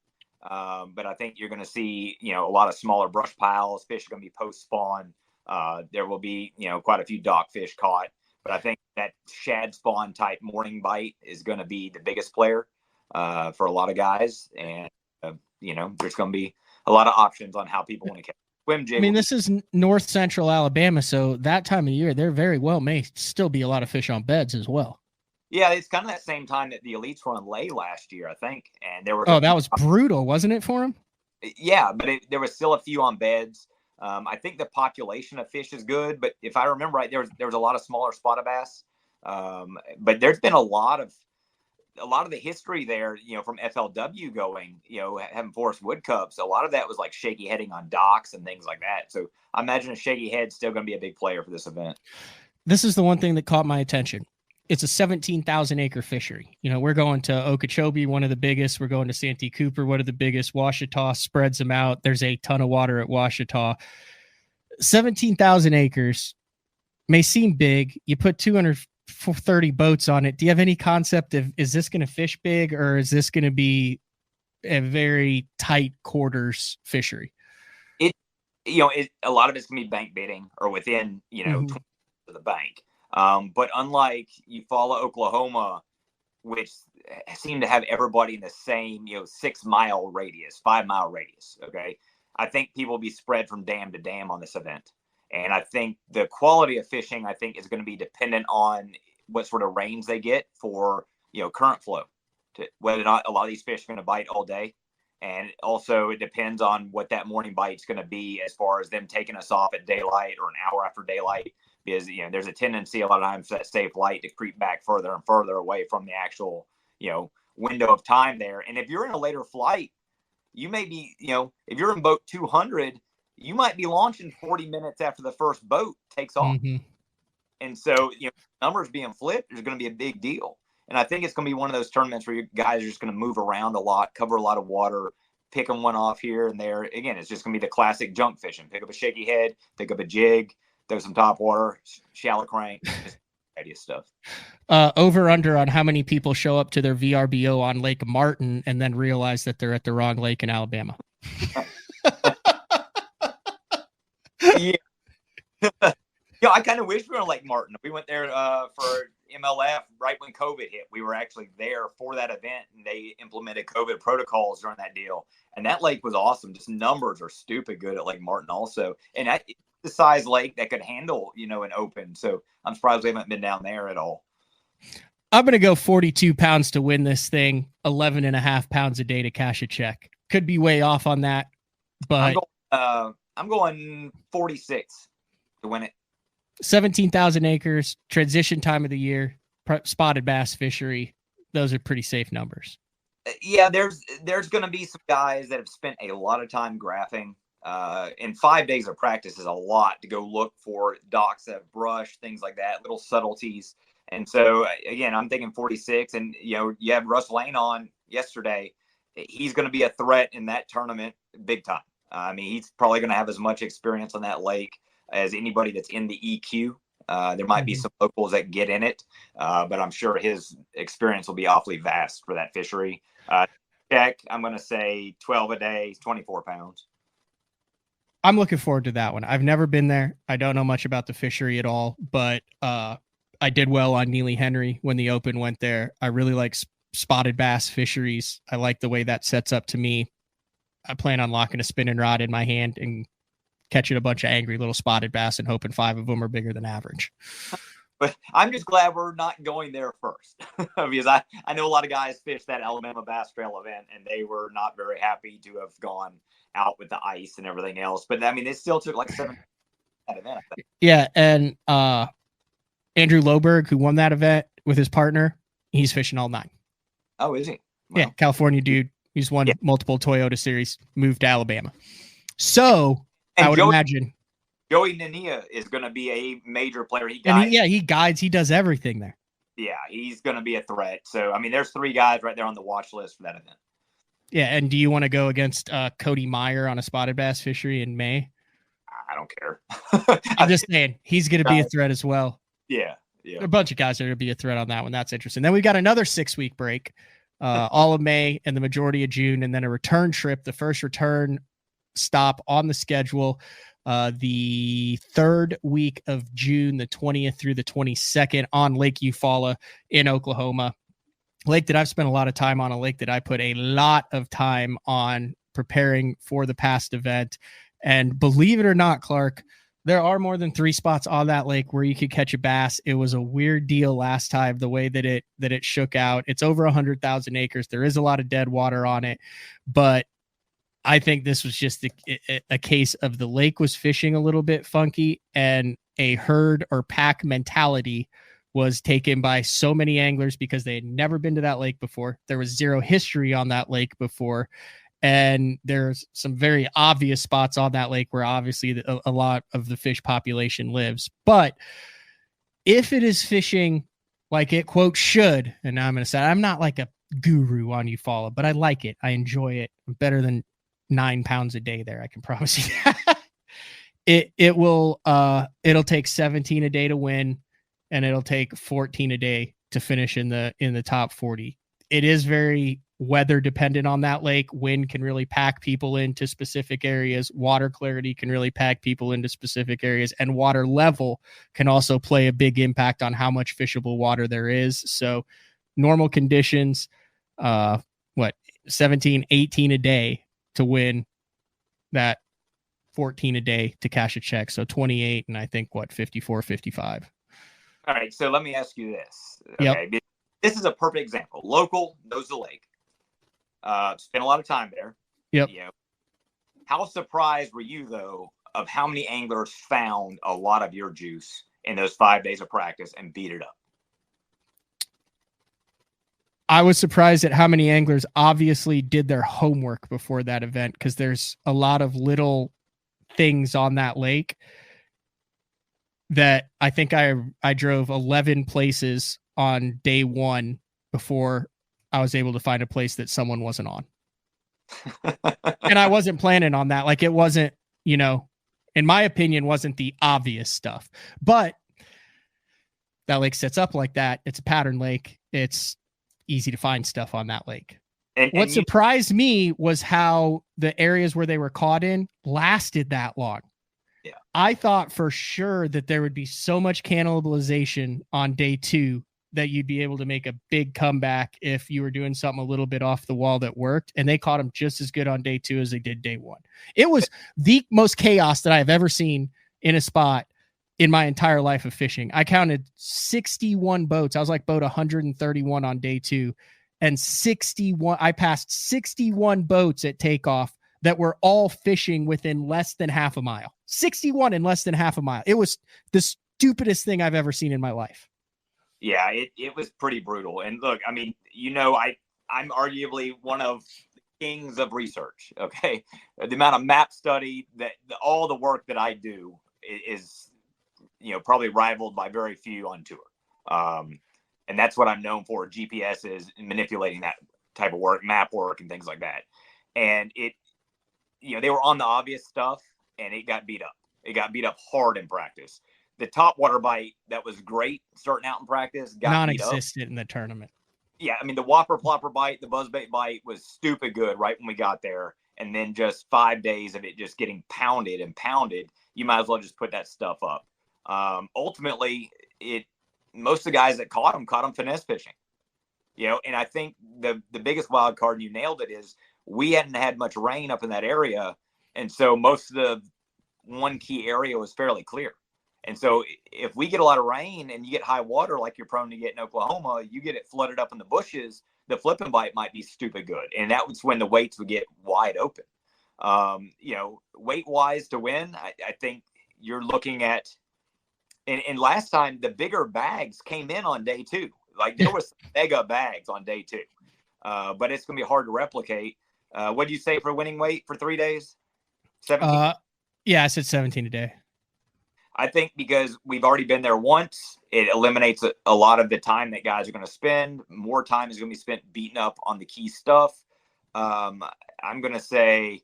[SPEAKER 3] But I think you're going to see, a lot of smaller brush piles. Fish are going to be post spawn. There will be, quite a few dockfish caught. But I think that shad spawn type morning bite is going to be the biggest player for a lot of guys. And, there's going to be a lot of options on how people want to catch swim jig.
[SPEAKER 1] I mean, this is north central Alabama, so that time of year, there very well may still be a lot of fish on beds as well.
[SPEAKER 3] Yeah, it's kind of that same time that the elites were on lay last year, I think. And there were
[SPEAKER 1] that was brutal, wasn't it, for them?
[SPEAKER 3] Yeah, but there was still a few on beds. I think the population of fish is good, but if I remember right, there was a lot of smaller spotted bass. But there's been a lot of the history there, from FLW going, having Forest Wood Cups. A lot of that was like shaky heading on docks and things like that. So I imagine a shaky head's still going to be a big player for this event.
[SPEAKER 1] This is the one thing that caught my attention. It's a 17,000 acre fishery. We're going to Okeechobee, one of the biggest. We're going to Santee Cooper, one of the biggest. Washita spreads them out. There's a ton of water at Washita. 17,000 acres may seem big. You put 230 boats on it. Do you have any concept of, is this going to fish big, or is this going to be a very tight quarters fishery?
[SPEAKER 3] A lot of it's going to be bank bidding or within, 20 of the bank. But unlike Eufaula, Oklahoma, which seem to have everybody in the same, 6 mile radius, 5 mile radius. Okay. I think people will be spread from dam to dam on this event. And I think the quality of fishing, is going to be dependent on what sort of range they get for, current flow, to whether or not a lot of these fish are going to bite all day. And also it depends on what that morning bite is going to be as far as them taking us off at daylight or an hour after daylight. Because, there's a tendency a lot of times for that safe light to creep back further and further away from the actual, window of time there. And if you're in a later flight, you may be, if you're in boat 200, you might be launching 40 minutes after the first boat takes off.
[SPEAKER 1] Mm-hmm.
[SPEAKER 3] And so, numbers being flipped is going to be a big deal. And I think it's going to be one of those tournaments where you guys are just going to move around a lot, cover a lot of water, picking one off here and there. Again, it's just going to be the classic junk fishing. Pick up a shaky head, pick up a jig, throw some top water, shallow crank, just variety of stuff.
[SPEAKER 1] Over under on how many people show up to their VRBO on Lake Martin and then realize that they're at the wrong lake in Alabama.
[SPEAKER 3] Yeah. I kind of wish we were on Lake Martin. We went there for MLF right when COVID hit. We were actually there for that event, and they implemented COVID protocols during that deal. And that lake was awesome. Just numbers are stupid good at Lake Martin also. And the size lake that could handle, an open. So I'm surprised we haven't been down there at all.
[SPEAKER 1] I'm going to go 42 pounds to win this thing, 11 and a half pounds a day to cash a check. Could be way off on that, but
[SPEAKER 3] I'm going 46 to win it.
[SPEAKER 1] 17,000 acres, transition time of the year, spotted bass fishery. Those are pretty safe numbers.
[SPEAKER 3] Yeah, there's going to be some guys that have spent a lot of time graphing. And 5 days of practice is a lot to go look for docks that have brush, things like that, little subtleties. And so, again, I'm thinking 46. And, you have Russ Lane on yesterday. He's going to be a threat in that tournament big time. He's probably going to have as much experience on that lake as anybody that's in the EQ. There might be some locals that get in it, but I'm sure his experience will be awfully vast for that fishery. Check, I'm going to say 12 a day, 24 pounds.
[SPEAKER 1] I'm looking forward to that one. I've never been there. I don't know much about the fishery at all, but I did well on Neely Henry when the Open went there. I really like spotted bass fisheries. I like the way that sets up to me. I plan on locking a spinning rod in my hand and catching a bunch of angry little spotted bass and hoping 5 of them are bigger than average.
[SPEAKER 3] But I'm just glad we're not going there first because I know a lot of guys fished that Alabama Bass Trail event and they were not very happy to have gone out with the ice and everything else. But it still took like 7 that event. I think.
[SPEAKER 1] Yeah. And Andrew Loberg, who won that event with his partner, he's fishing all 9.
[SPEAKER 3] Oh, is he? Wow.
[SPEAKER 1] Yeah. California dude. He's won multiple Toyota series, moved to Alabama. So I would imagine
[SPEAKER 3] Joey Nania is going to be a major player. He
[SPEAKER 1] guides. He does everything there.
[SPEAKER 3] Yeah, he's going to be a threat. So, there's 3 guys right there on the watch list for that event.
[SPEAKER 1] Yeah, and do you want to go against Cody Meyer on a spotted bass fishery in May?
[SPEAKER 3] I don't care.
[SPEAKER 1] I'm just saying, he's going to be a threat as well.
[SPEAKER 3] Yeah.
[SPEAKER 1] A bunch of guys are going to be a threat on that one. That's interesting. Then we got another 6-week break all of May and the majority of June, and then a return trip, the first return stop on the schedule, the third week of June, the 20th through the 22nd on Lake Eufaula in Oklahoma. Lake that I've spent a lot of time on, a lake that I put a lot of time on preparing for the past event. And believe it or not, Clark, there are more than 3 spots on that lake where you could catch a bass. It was a weird deal last time, the way that it shook out. It's over 100,000 acres. There is a lot of dead water on it, but I think this was just a case of the lake was fishing a little bit funky, and a herd or pack mentality was taken by so many anglers because they had never been to that lake before. There was zero history on that lake before. And there's some very obvious spots on that lake where obviously a lot of the fish population lives. But if it is fishing like it, quote, should, and now I'm going to say, I'm not like a guru on Eufaula, but I like it. I enjoy it. I'm better than 9 pounds a day there. I can promise you that. It'll take 17 a day to win, and it'll take 14 a day to finish in the top 40. It is very weather dependent on that lake. Wind can really pack people into specific areas. Water clarity can really pack people into specific areas, and water level can also play a big impact on how much fishable water there is. So normal conditions, 17, 18 a day to win, that 14 a day to cash a check. So 28 and I think 54, 55.
[SPEAKER 3] All right. So let me ask you this. Okay. Yep. This is a perfect example. Local, knows the lake. Spent a lot of time there.
[SPEAKER 1] Yep.
[SPEAKER 3] You know, how surprised were you, though, of how many anglers found a lot of your juice in those 5 days of practice and beat it up?
[SPEAKER 1] I was surprised at how many anglers obviously did their homework before that event, because there's a lot of little things on that lake that I think I drove 11 places on day one before I was able to find a place that someone wasn't on. And I wasn't planning on that. Like, it wasn't, in my opinion, wasn't the obvious stuff. But that lake sets up like that. It's a pattern lake. It's easy to find stuff on that lake. And what surprised me was how the areas where they were caught in lasted that long.
[SPEAKER 3] Yeah.
[SPEAKER 1] I thought for sure that there would be so much cannibalization on day 2 that you'd be able to make a big comeback if you were doing something a little bit off the wall that worked. And they caught them just as good on day 2 as they did day 1. It was the most chaos that I've ever seen in a spot in my entire life of fishing. I counted 61 boats. I was like boat 131 on day 2, and 61. I passed 61 boats at takeoff that were all fishing within less than half a mile. 61 in less than half a mile. It was the stupidest thing I've ever seen in my life.
[SPEAKER 3] Yeah, it was pretty brutal. And look, I mean, I'm arguably one of the kings of research. Okay. The amount of map study all the work that I do is, probably rivaled by very few on tour. And that's what I'm known for. GPS is manipulating that type of work, map work and things like that. And they were on the obvious stuff, and it got beat up. It got beat up hard in practice. The top water bite that was great starting out in practice got
[SPEAKER 1] non-existent in the tournament.
[SPEAKER 3] Yeah, I mean, the whopper plopper bite, the buzzbait bite was stupid good right when we got there. And then just 5 days of it just getting pounded and pounded, you might as well just put that stuff up. Ultimately, most of the guys that caught them finesse fishing. And I think the biggest wild card, and you nailed it, is we hadn't had much rain up in that area. And so most of the one key area was fairly clear. And so if we get a lot of rain and you get high water like you're prone to get in Oklahoma, you get it flooded up in the bushes, the flip and bite might be stupid good. And that was when the weights would get wide open. Weight-wise to win, I think you're looking at – and last time the bigger bags came in on day 2. Like, there was mega bags on day 2. But it's going to be hard to replicate. What do you say for winning weight for 3 days? 17?
[SPEAKER 1] Yeah, I said 17 a day.
[SPEAKER 3] I think because we've already been there once, it eliminates a lot of the time that guys are going to spend. More time is going to be spent beating up on the key stuff. I'm going to say,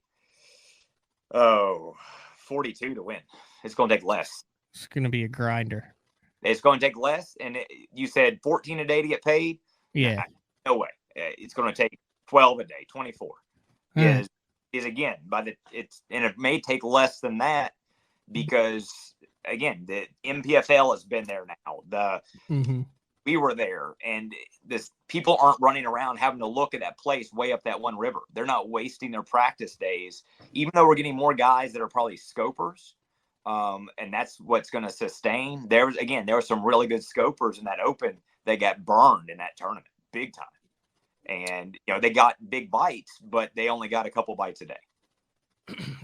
[SPEAKER 3] 42 to win. It's going to take less.
[SPEAKER 1] It's going to be a grinder.
[SPEAKER 3] It's going to take less. And you said 14 a day to get paid?
[SPEAKER 1] Yeah.
[SPEAKER 3] No way. It's going to take 12 a day, 24 is again, and it may take less than that because again, the MPFL has been there now. We were there, and people aren't running around having to look at that place way up that one river. They're not wasting their practice days, even though we're getting more guys that are probably scopers. And that's what's going to sustain. There were some really good scopers in that Open that got burned in that tournament big time. And, they got big bites, but they only got a couple bites a day.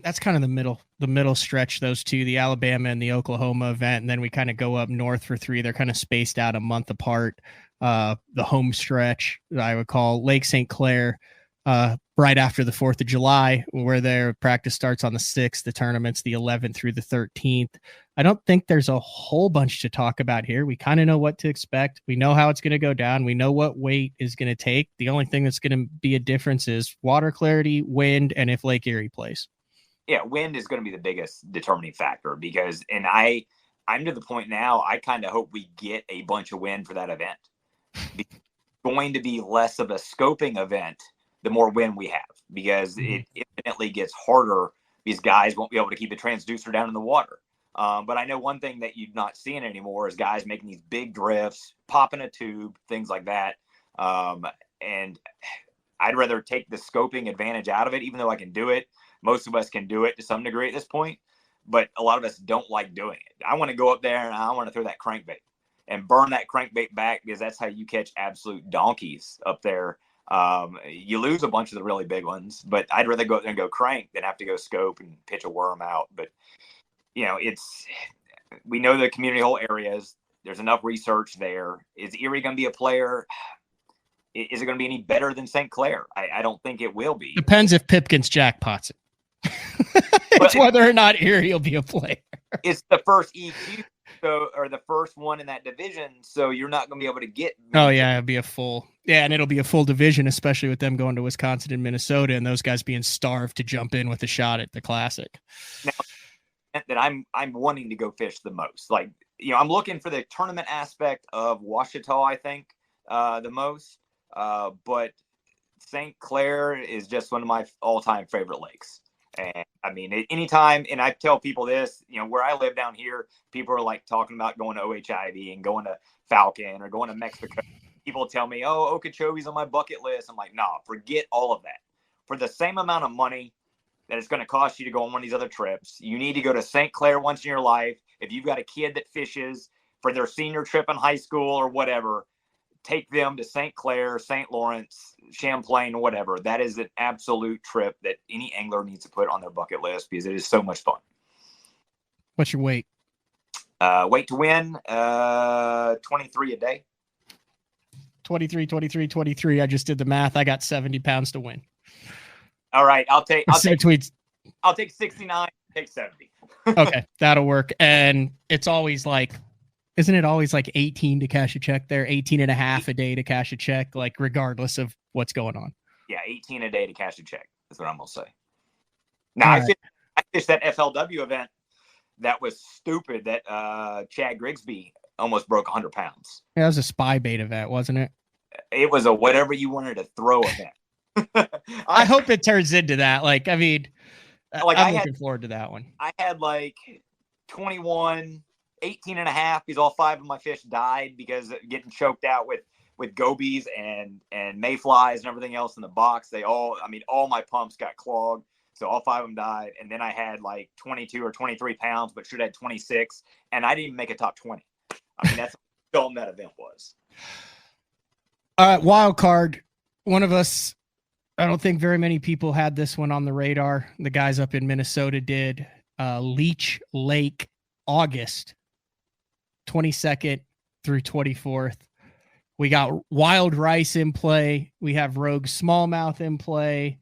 [SPEAKER 1] That's kind of the middle stretch, those two, the Alabama and the Oklahoma event. And then we kind of go up north for 3. They're kind of spaced out a month apart. The home stretch, I would call Lake St. Clair, right after the 4th of July, where their practice starts on the 6th, the tournament's the 11th through the 13th. I don't think there's a whole bunch to talk about here. We kind of know what to expect. We know how it's going to go down. We know what weight is going to take. The only thing that's going to be a difference is water clarity, wind, and if Lake Erie plays.
[SPEAKER 3] Yeah, wind is going to be the biggest determining factor because, and I'm to the point now, I kind of hope we get a bunch of wind for that event. It's going to be less of a scoping event the more wind we have, because it infinitely gets harder. These guys won't be able to keep the transducer down in the water. But I know one thing that you're not seeing anymore is guys making these big drifts, popping a tube, things like that. And I'd rather take the scoping advantage out of it, even though I can do it. Most of us can do it to some degree at this point, but a lot of us don't like doing it. I want to go up there and I want to throw that crankbait and burn that crankbait back, because that's how you catch absolute donkeys up there. You lose a bunch of the really big ones, but I'd rather go up there and go crank than have to go scope and pitch a worm out. But we know the community hole areas. There's enough research there. Is Erie going to be a player? Is it going to be any better than St. Clair? I don't think it will be.
[SPEAKER 1] Depends if Pipkins jackpots it. It's whether or not Erie will be a player.
[SPEAKER 3] It's the first EQ, or the first one in that division, so you're not going to be able to get.
[SPEAKER 1] Oh yeah, it'll be a full. Yeah, and it'll be a full division, especially with them going to Wisconsin and Minnesota, and those guys being starved to jump in with a shot at the Classic.
[SPEAKER 3] Now, that I'm wanting to go fish the most. Like, I'm looking for the tournament aspect of Ouachita, I think, the most. But St. Clair is just one of my all-time favorite lakes. And I mean, anytime, and I tell people this, where I live down here, people are like talking about going to OHIV and going to Falcon or going to Mexico. People tell me, oh, Okeechobee's on my bucket list. I'm like, nah, forget all of that. For the same amount of money that it's going to cost you to go on one of these other trips, you need to go to St. Clair once in your life. If you've got a kid that fishes for their senior trip in high school or whatever, take them to St. Clair, St. Lawrence, Champlain, whatever. That is an absolute trip that any angler needs to put on their bucket list, because it is so much fun.
[SPEAKER 1] What's your weight?
[SPEAKER 3] Weight to win, 23 a day.
[SPEAKER 1] 23. I just did the math. I got 70 pounds to win.
[SPEAKER 3] All right. I'll take 69, take 70.
[SPEAKER 1] Okay. That'll work. And it's always like, isn't it always like 18 to cash a check there? 18 and a half a day to cash a check, like regardless of what's going on.
[SPEAKER 3] Yeah. 18 a day to cash a check. That's what I'm going to say. Now, I fished that FLW event. That was stupid. That Chad Grigsby almost broke 100 pounds.
[SPEAKER 1] Yeah, that was a spy bait event, wasn't it?
[SPEAKER 3] It was a whatever you wanted to throw event.
[SPEAKER 1] I hope it turns into that. Like, I mean, I'm looking forward to that one.
[SPEAKER 3] I had like 21, 18 and a half, because all 5 of my fish died because of getting choked out with gobies and mayflies and everything else in the box. All my pumps got clogged. So all 5 of them died. And then I had like 22 or 23 pounds, but should have had 26. And I didn't even make a top 20. I mean, that's how dumb that event was.
[SPEAKER 1] All right, wild card. One of us, I don't think very many people had this one on the radar. The guys up in Minnesota did. Leech Lake, August 22nd through 24th. We got wild rice in play. We have rogue smallmouth in play.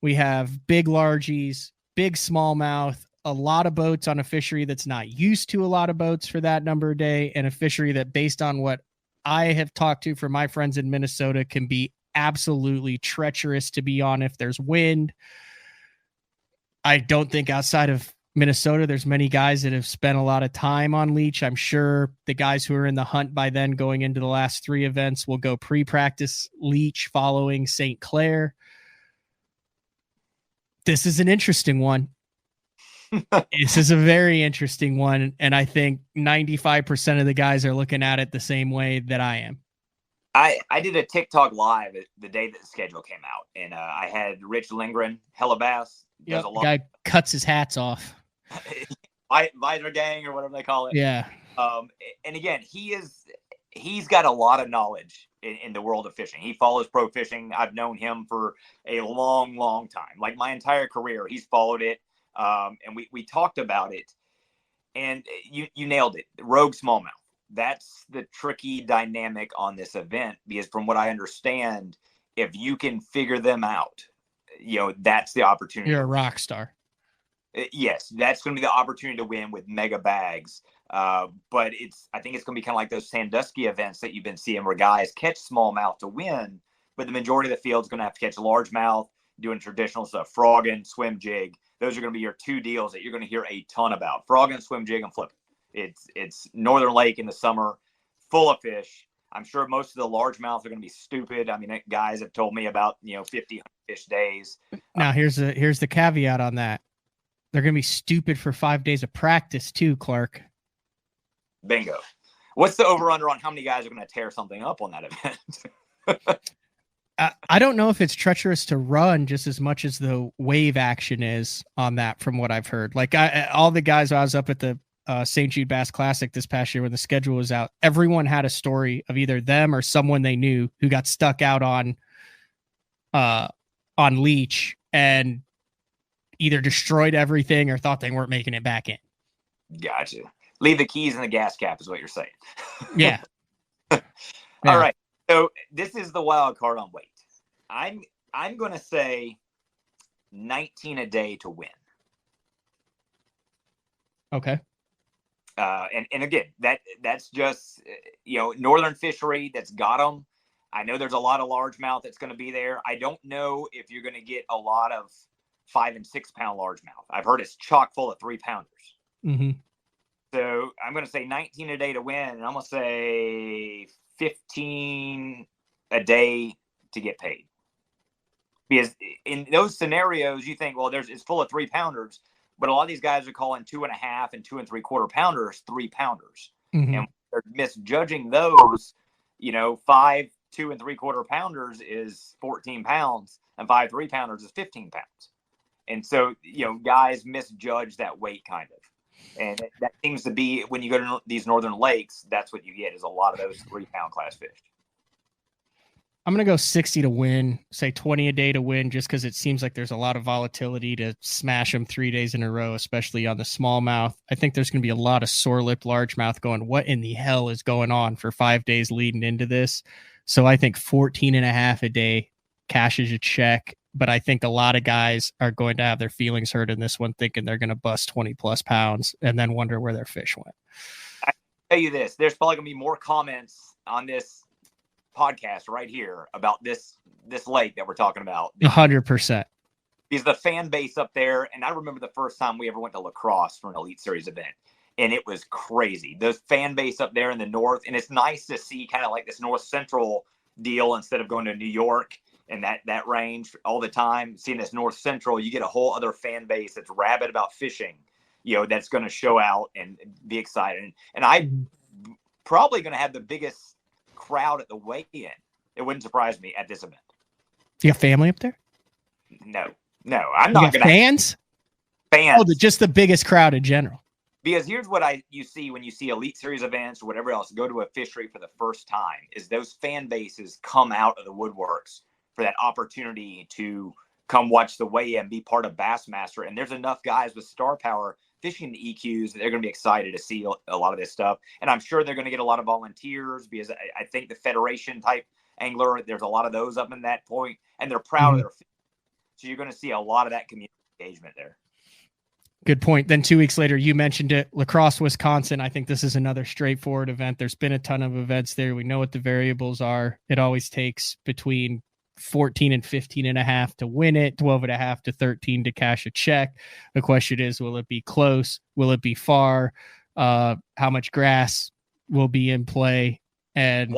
[SPEAKER 1] We have big largies, big smallmouth, a lot of boats on a fishery that's not used to a lot of boats for that number a day, and a fishery that, based on what I have talked to from my friends in Minnesota, can be absolutely treacherous to be on if there's wind. I don't think outside of Minnesota, there's many guys that have spent a lot of time on leech. I'm sure the guys who are in the hunt by then going into the last 3 events will go pre-practice leech following St. Clair. This is an interesting one. This is a very interesting one. And I think 95% of the guys are looking at it the same way that I am.
[SPEAKER 3] I did a TikTok live the day that the schedule came out, and I had Rich Lindgren, Hella Bass.
[SPEAKER 1] Yep, the guy cuts his hats off.
[SPEAKER 3] Visor gang or whatever they call it.
[SPEAKER 1] Yeah.
[SPEAKER 3] And again, he's got a lot of knowledge in the world of fishing. He follows pro fishing. I've known him for a long, long time. Like my entire career, he's followed it. And we talked about it, and you nailed it. Rogue smallmouth. That's the tricky dynamic on this event, because from what I understand, if you can figure them out, that's the opportunity.
[SPEAKER 1] You're a rock star.
[SPEAKER 3] Yes, that's going to be the opportunity to win with mega bags. But I think it's going to be kind of like those Sandusky events that you've been seeing where guys catch smallmouth to win, but the majority of the field's going to have to catch largemouth, doing traditional stuff, frogging, swim jig. Those are going to be your 2 deals that you're going to hear a ton about: frogging, swim jig, and flipping. It's Northern Lake in the summer, full of fish. I'm sure most of the largemouth are going to be stupid. I mean, guys have told me about 50 fish days.
[SPEAKER 1] Now here's the caveat on that. They're going to be stupid for 5 days of practice too, Clark.
[SPEAKER 3] Bingo. What's the over/under on how many guys are going to tear something up on that event?
[SPEAKER 1] I don't know if it's treacherous to run just as much as the wave action is on that, from what I've heard. Like all the guys, I was up at the St. Jude Bass Classic this past year when the schedule was out. Everyone had a story of either them or someone they knew who got stuck out on leech and either destroyed everything or thought they weren't making it back in.
[SPEAKER 3] Gotcha. Leave the keys in the gas cap is what you're saying.
[SPEAKER 1] Yeah.
[SPEAKER 3] All right. So this is the wild card on weight. I'm going to say 19 a day to win.
[SPEAKER 1] Okay.
[SPEAKER 3] And again, that's just, Northern fishery that's got them. I know there's a lot of largemouth that's going to be there. I don't know if you're going to get a lot of 5 and 6 pound largemouth. I've heard it's chock full of 3 pounders.
[SPEAKER 1] Mm-hmm.
[SPEAKER 3] So I'm going to say 19 a day to win. And I'm going to say 15 a day to get paid. Because in those scenarios, you think, well, it's full of 3 pounders. But a lot of these guys are calling 2.5 and 2 3/4 pounders 3 pounders.
[SPEAKER 1] Mm-hmm.
[SPEAKER 3] And they're misjudging those. 5 2 3/4 pounders is 14 pounds, and 5 3 pounders is 15 pounds. And so, guys misjudge that weight kind of. And that seems to be, when you go to these northern lakes, that's what you get, is a lot of those 3 pound class fish.
[SPEAKER 1] I'm going to go 60 to win, say 20 a day to win, just because it seems like there's a lot of volatility to smash them 3 days in a row, especially on the smallmouth. I think there's going to be a lot of sore-lipped largemouth going, what in the hell is going on for 5 days leading into this? So I think 14 and a half a day cashes a check, but I think a lot of guys are going to have their feelings hurt in this one, thinking they're going to bust 20 plus pounds and then wonder where their fish went.
[SPEAKER 3] I tell you this, there's probably going to be more comments on this podcast right here about this lake that we're talking about.
[SPEAKER 1] 100%.
[SPEAKER 3] Because the fan base up there, and I remember the first time we ever went to La Crosse for an Elite Series event, and it was crazy. The fan base up there in the north, and it's nice to see kind of like this north central deal instead of going to New York and that range all the time. Seeing this north central, you get a whole other fan base that's rabid about fishing, that's going to show out and be excited. And I'm probably going to have the biggest crowd at the weigh-in. It wouldn't surprise me at this event.
[SPEAKER 1] You got family up there?
[SPEAKER 3] No, I'm not going to.
[SPEAKER 1] Fans? Oh, just the biggest crowd in general.
[SPEAKER 3] Because here's what you see when you see Elite Series events or whatever else, go to a fishery for the first time, is those fan bases come out of the woodworks for that opportunity to come watch the weigh-in, be part of Bassmaster. And there's enough guys with star power fishing the EQs that they're going to be excited to see a lot of this stuff. And I'm sure they're going to get a lot of volunteers, because I think the Federation type angler, there's a lot of those up in that point, and they're proud of their fish. So you're going to see a lot of that community engagement there.
[SPEAKER 1] Good point. Then 2 weeks later, you mentioned it, La Crosse, Wisconsin. I think this is another straightforward event. There's been a ton of events there. We know what the variables are. It always takes between 14 and 15 and a half to win it, 12 and a half to 13 to cash a check. The question is, will it be close? Will it be far? How much grass will be in play? And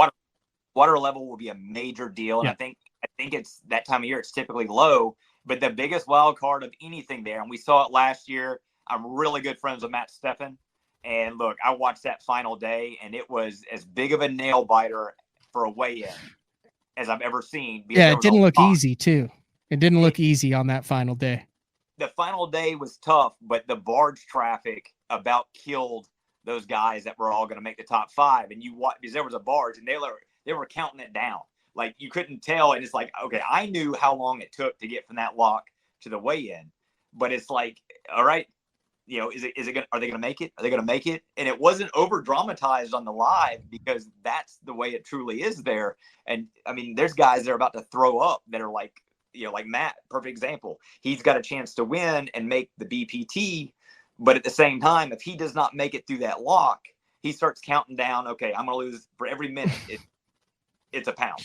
[SPEAKER 3] water level will be a major deal. And I think it's that time of year, it's typically low, but the biggest wild card of anything there, and we saw it last year. I'm really good friends with Matt Steffen. And look, I watched that final day, and it was as big of a nail biter for a weigh-in as I've ever seen.
[SPEAKER 1] Yeah, it didn't look easy, too. It didn't look easy on that final day.
[SPEAKER 3] The final day was tough, but the barge traffic about killed those guys that were all going to make the top 5. And you watch, because there was a barge, and they were counting it down. Like, you couldn't tell. And it's like, okay, I knew how long it took to get from that lock to the weigh-in. But it's like, all right, you know, are they going to make it? Are they going to make it? And it wasn't over dramatized on the live because that's the way it truly is there. And I mean, there's guys that are about to throw up that are like, you know, like Matt, perfect example. He's got a chance to win and make the BPT. But at the same time, if he does not make it through that lock, he starts counting down. Okay, I'm going to lose for every minute. It's a pound.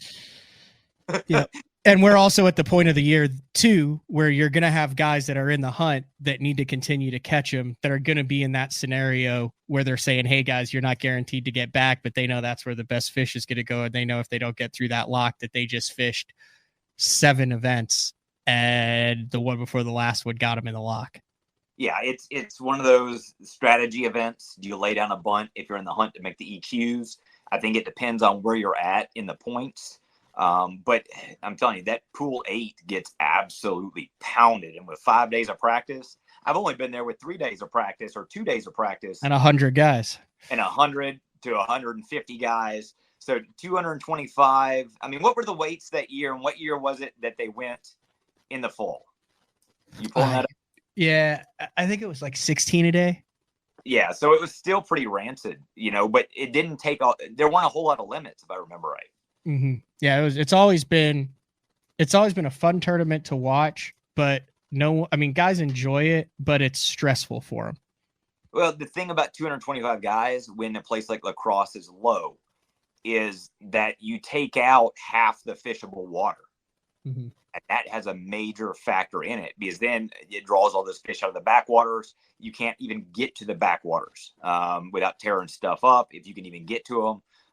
[SPEAKER 1] Yeah. And we're also at the point of the year, too, where you're going to have guys that are in the hunt that need to continue to catch them, that are going to be in that scenario where they're saying, hey, guys, you're not guaranteed to get back, but they know that's where the best fish is going to go. And they know if they don't get through that lock that they just fished 7 events and the one before the last one got them in the lock.
[SPEAKER 3] Yeah, it's one of those strategy events. Do you lay down a bunt if you're in the hunt to make the EQs? I think it depends on where you're at in the points. But I'm telling you, that pool 8 gets absolutely pounded. And with 5 days of practice, I've only been there with 3 days of practice or 2 days of practice.
[SPEAKER 1] And 100 guys.
[SPEAKER 3] And 100 to 150 guys. So 225. I mean, what were the weights that year? And what year was it that they went in the fall? You pulling that up?
[SPEAKER 1] Yeah, I think it was like 16 a day.
[SPEAKER 3] Yeah, so it was still pretty rancid, you know, but it didn't take all. There weren't a whole lot of limits, if I remember right.
[SPEAKER 1] Mm-hmm. Yeah, it's always been a fun tournament to watch, but guys enjoy it, but it's stressful for them.
[SPEAKER 3] Well, the thing about 225 guys when a place like La Crosse is low is that you take out half the fishable water.
[SPEAKER 1] Mm-hmm.
[SPEAKER 3] And that has a major factor in it because then it draws all this fish out of the backwaters. You can't even get to the backwaters without tearing stuff up, if you can even get to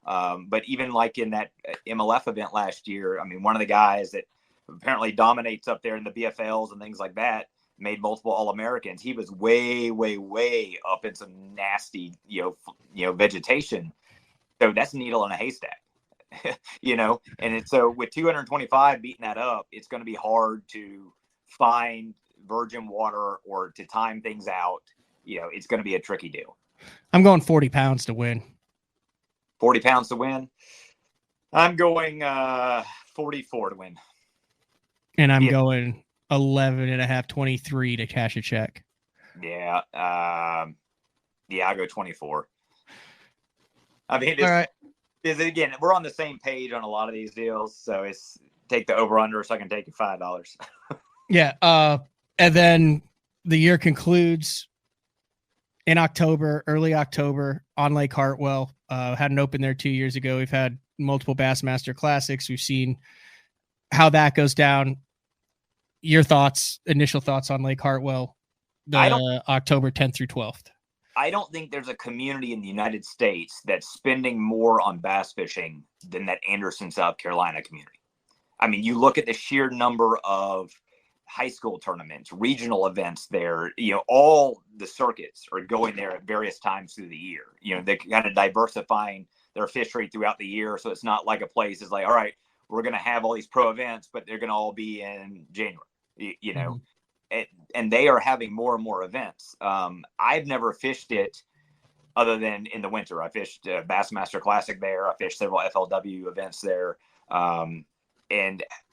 [SPEAKER 3] them. But even like in that MLF event last year, I mean, one of the guys that apparently dominates up there in the BFLs and things like that made multiple All-Americans. He was way, way, way up in some nasty, vegetation. So that's a needle in a haystack. And so with 225 beating that up, it's going to be hard to find virgin water or to time things out. It's going to be a tricky deal.
[SPEAKER 1] I'm going 40 pounds to win.
[SPEAKER 3] 40 pounds to win. I'm going 44 to win.
[SPEAKER 1] And I'm going 11 and a half, 23 to cash a check.
[SPEAKER 3] Yeah. I'll go 24. I mean,
[SPEAKER 1] all right.
[SPEAKER 3] Because again, we're on the same page on a lot of these deals, so it's take the over under, so I can take you $5.
[SPEAKER 1] Yeah, and then the year concludes in October, early October, on Lake Hartwell. Had an open there 2 years ago. We've had multiple Bassmaster Classics. We've seen how that goes down. Your thoughts, initial thoughts on Lake Hartwell, October 10th through 12th.
[SPEAKER 3] I don't think there's a community in the United States that's spending more on bass fishing than that Anderson, South Carolina community. I mean, you look at the sheer number of high school tournaments, regional events there, all the circuits are going there at various times through the year. They're kind of diversifying their fishery throughout the year. So it's not like a place is like, all right, we're going to have all these pro events, but they're going to all be in January,
[SPEAKER 1] Mm-hmm.
[SPEAKER 3] And they are having more and more events. I've never fished it other than in the winter. I fished Bassmaster Classic there. I fished several FLW events there. And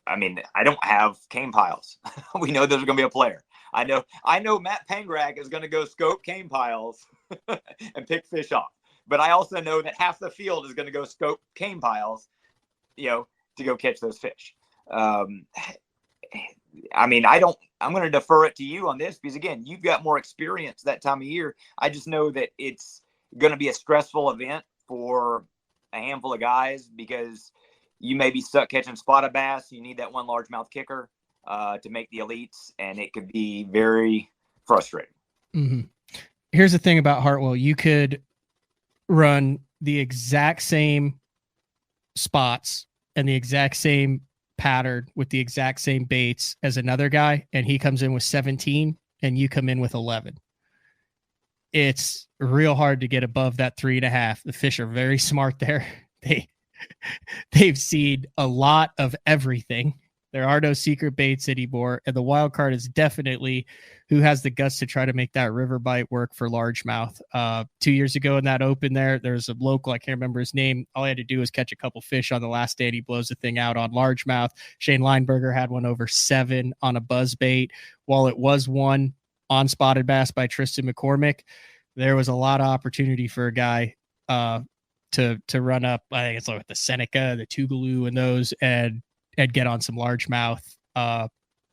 [SPEAKER 3] I mean, I don't have cane piles. We know there's going to be a player. I know Matt Pangrak is going to go scope cane piles and pick fish off. But I also know that half the field is going to go scope cane piles, to go catch those fish. I mean, I'm going to defer it to you on this because, again, you've got more experience that time of year. I just know that it's going to be a stressful event for a handful of guys because, you may be stuck catching spotted bass. You need that one largemouth kicker to make the elites, and it could be very frustrating.
[SPEAKER 1] Mm-hmm. Here's the thing about Hartwell. You could run the exact same spots and the exact same pattern with the exact same baits as another guy, and he comes in with 17 and you come in with 11. It's real hard to get above that 3.5. The fish are very smart there. They've seen a lot of everything. There are no secret baits anymore. And the wild card is definitely who has the guts to try to make that river bite work for largemouth. 2 years ago in that open there's a local, I can't remember his name. All he had to do was catch a couple fish on the last day and he blows the thing out on largemouth. Shane Lineberger had one over 7 on a buzz bait. While it was one on spotted bass by Tristan McCormick, there was a lot of opportunity for a guy to run up. I think it's like the Seneca, the Tougaloo, and those, and get on some largemouth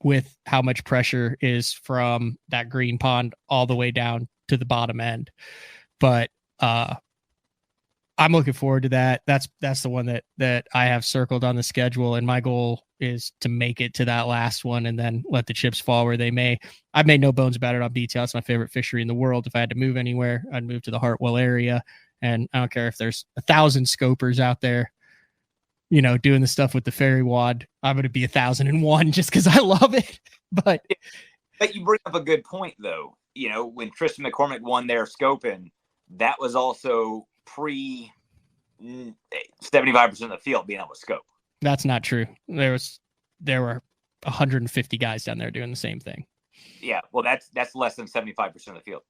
[SPEAKER 1] with how much pressure is from that green pond all the way down to the bottom end. But I'm looking forward to that. That's the one that I have circled on the schedule, and my goal is to make it to that last one and then let the chips fall where they may. I've made no bones about it on BTL. It's my favorite fishery in the world. If I had to move anywhere, I'd move to the Hartwell area. And I don't care if there's 1,000 scopers out there, doing the stuff with the fairy wad. I'm going to be 1,001 just because I love it. But
[SPEAKER 3] you bring up a good point, though. When Tristan McCormick won their scoping, that was also pre 75% of the field being able to scope.
[SPEAKER 1] That's not true. There were 150 guys down there doing the same thing.
[SPEAKER 3] Yeah, well, that's less than 75% of the field.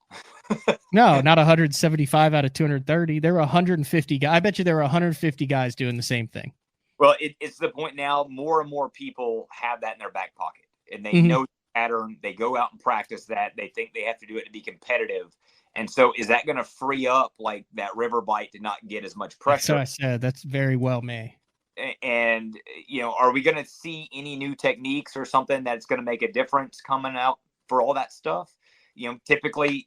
[SPEAKER 1] No, not 175 out of 230. There were 150 guys. I bet you there were 150 guys doing the same thing.
[SPEAKER 3] Well, it's the point now. More and more people have that in their back pocket, and they know the pattern. They go out and practice that. They think they have to do it to be competitive. And so, is that going to free up like that river bite to not get as much pressure?
[SPEAKER 1] That's what I said. That's very well may.
[SPEAKER 3] And are we going to see any new techniques or something that's going to make a difference coming out for all that stuff? Typically,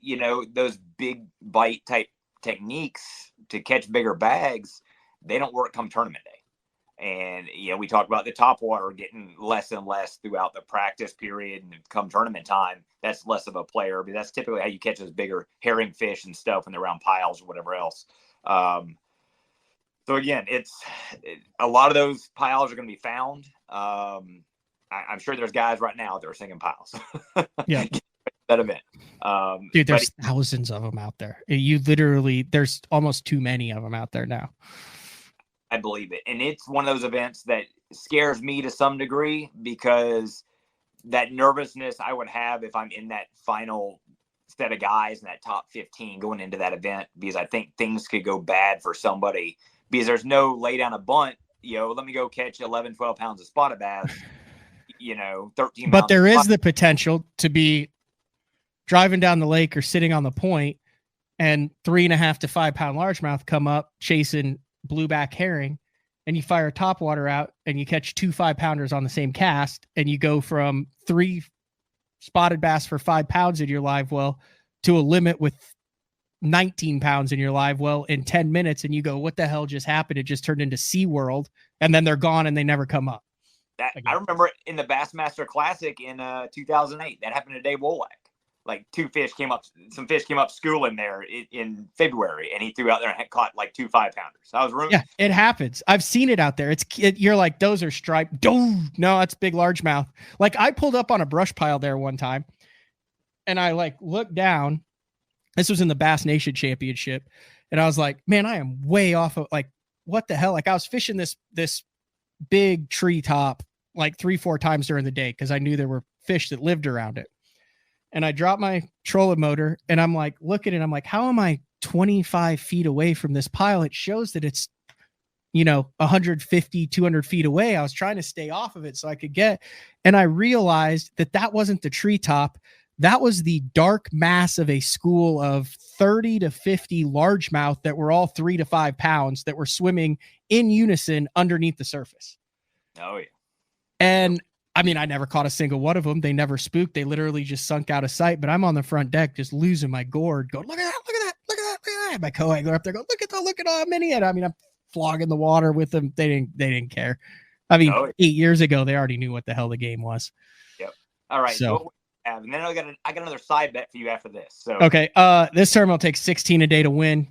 [SPEAKER 3] those big bite type techniques to catch bigger bags, they don't work come tournament day. And, we talk about the top water getting less and less throughout the practice period, and come tournament time, that's less of a player, but that's typically how you catch those bigger herring fish and stuff when they're around piles or whatever else. So again, a lot of those piles are going to be found. I'm sure there's guys right now that are singing piles.
[SPEAKER 1] Yeah.
[SPEAKER 3] That event.
[SPEAKER 1] Dude, there's thousands of them out there. There's almost too many of them out there now.
[SPEAKER 3] I believe it. And it's one of those events that scares me to some degree, because that nervousness I would have if I'm in that final set of guys in that top 15 going into that event, because I think things could go bad for somebody, because there's no lay down a bunt, let me go catch 11, 12 pounds of spotted bass, 13.
[SPEAKER 1] But there is the potential to be driving down the lake or sitting on the point and 3.5 to 5 pound largemouth come up chasing blueback herring, and you fire topwater out and you catch 2 5-pounders on the same cast, and you go from 3 spotted bass for 5 pounds in your live well to a limit with 19 pounds in your live well in 10 minutes. And you go, what the hell just happened? It just turned into SeaWorld, and then they're gone and they never come up.
[SPEAKER 3] I remember in the Bassmaster Classic in 2008, that happened to Dave Wolak. Like some fish came up schooling there in February, and he threw out there and had caught like 2 5-pounders. I was room.
[SPEAKER 1] Yeah, it happens. I've seen it out there. You're like, those are striped. No, that's big largemouth. Like, I pulled up on a brush pile there one time, and I like looked down. This was in the Bass Nation Championship, and I was like, man, I am way off of, like, what the hell? Like, I was fishing this big treetop like 3-4 times during the day because I knew there were fish that lived around it. And I dropped my trolling motor, and I'm like, looking at it. I'm like, how am I 25 feet away from this pile? It shows that it's, 150, 200 feet away. I was trying to stay off of it so I could get, and I realized that wasn't the treetop. That was the dark mass of a school of 30 to 50 largemouth that were all 3 to 5 pounds that were swimming in unison underneath the surface.
[SPEAKER 3] Oh, yeah.
[SPEAKER 1] And I mean, I never caught a single one of them. They never spooked. They literally just sunk out of sight. But I'm on the front deck just losing my gourd, going, look at that, look at that, look at that, look at that. My co-angler up there going, look at how many. And I mean, I'm flogging the water with them. They didn't care. I mean, 8 years ago, they already knew what the hell the game was.
[SPEAKER 3] Yep. All right.
[SPEAKER 1] So
[SPEAKER 3] and then I got another side bet for you after this. So
[SPEAKER 1] okay. This tournament will take 16 a day to win,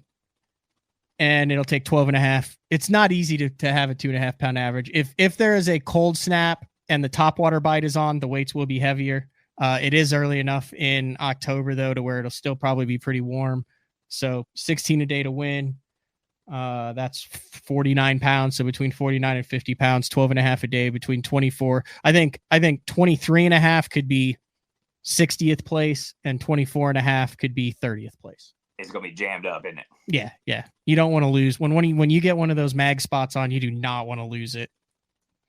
[SPEAKER 1] and it'll take 12.5. It's not easy to have a 2.5 pound average. If there is a cold snap and the top water bite is on, the weights will be heavier. It is early enough in October though to where it'll still probably be pretty warm. So 16 a day to win. That's 49 pounds. So between 49 and 50 pounds, 12.5 a day between 24. I think 23.5 could be 60th place and 24.5 could be 30th place.
[SPEAKER 3] It's going to be jammed up, isn't it?
[SPEAKER 1] Yeah. Yeah. You don't want to lose when you get one of those mag spots on, you do not want to lose it.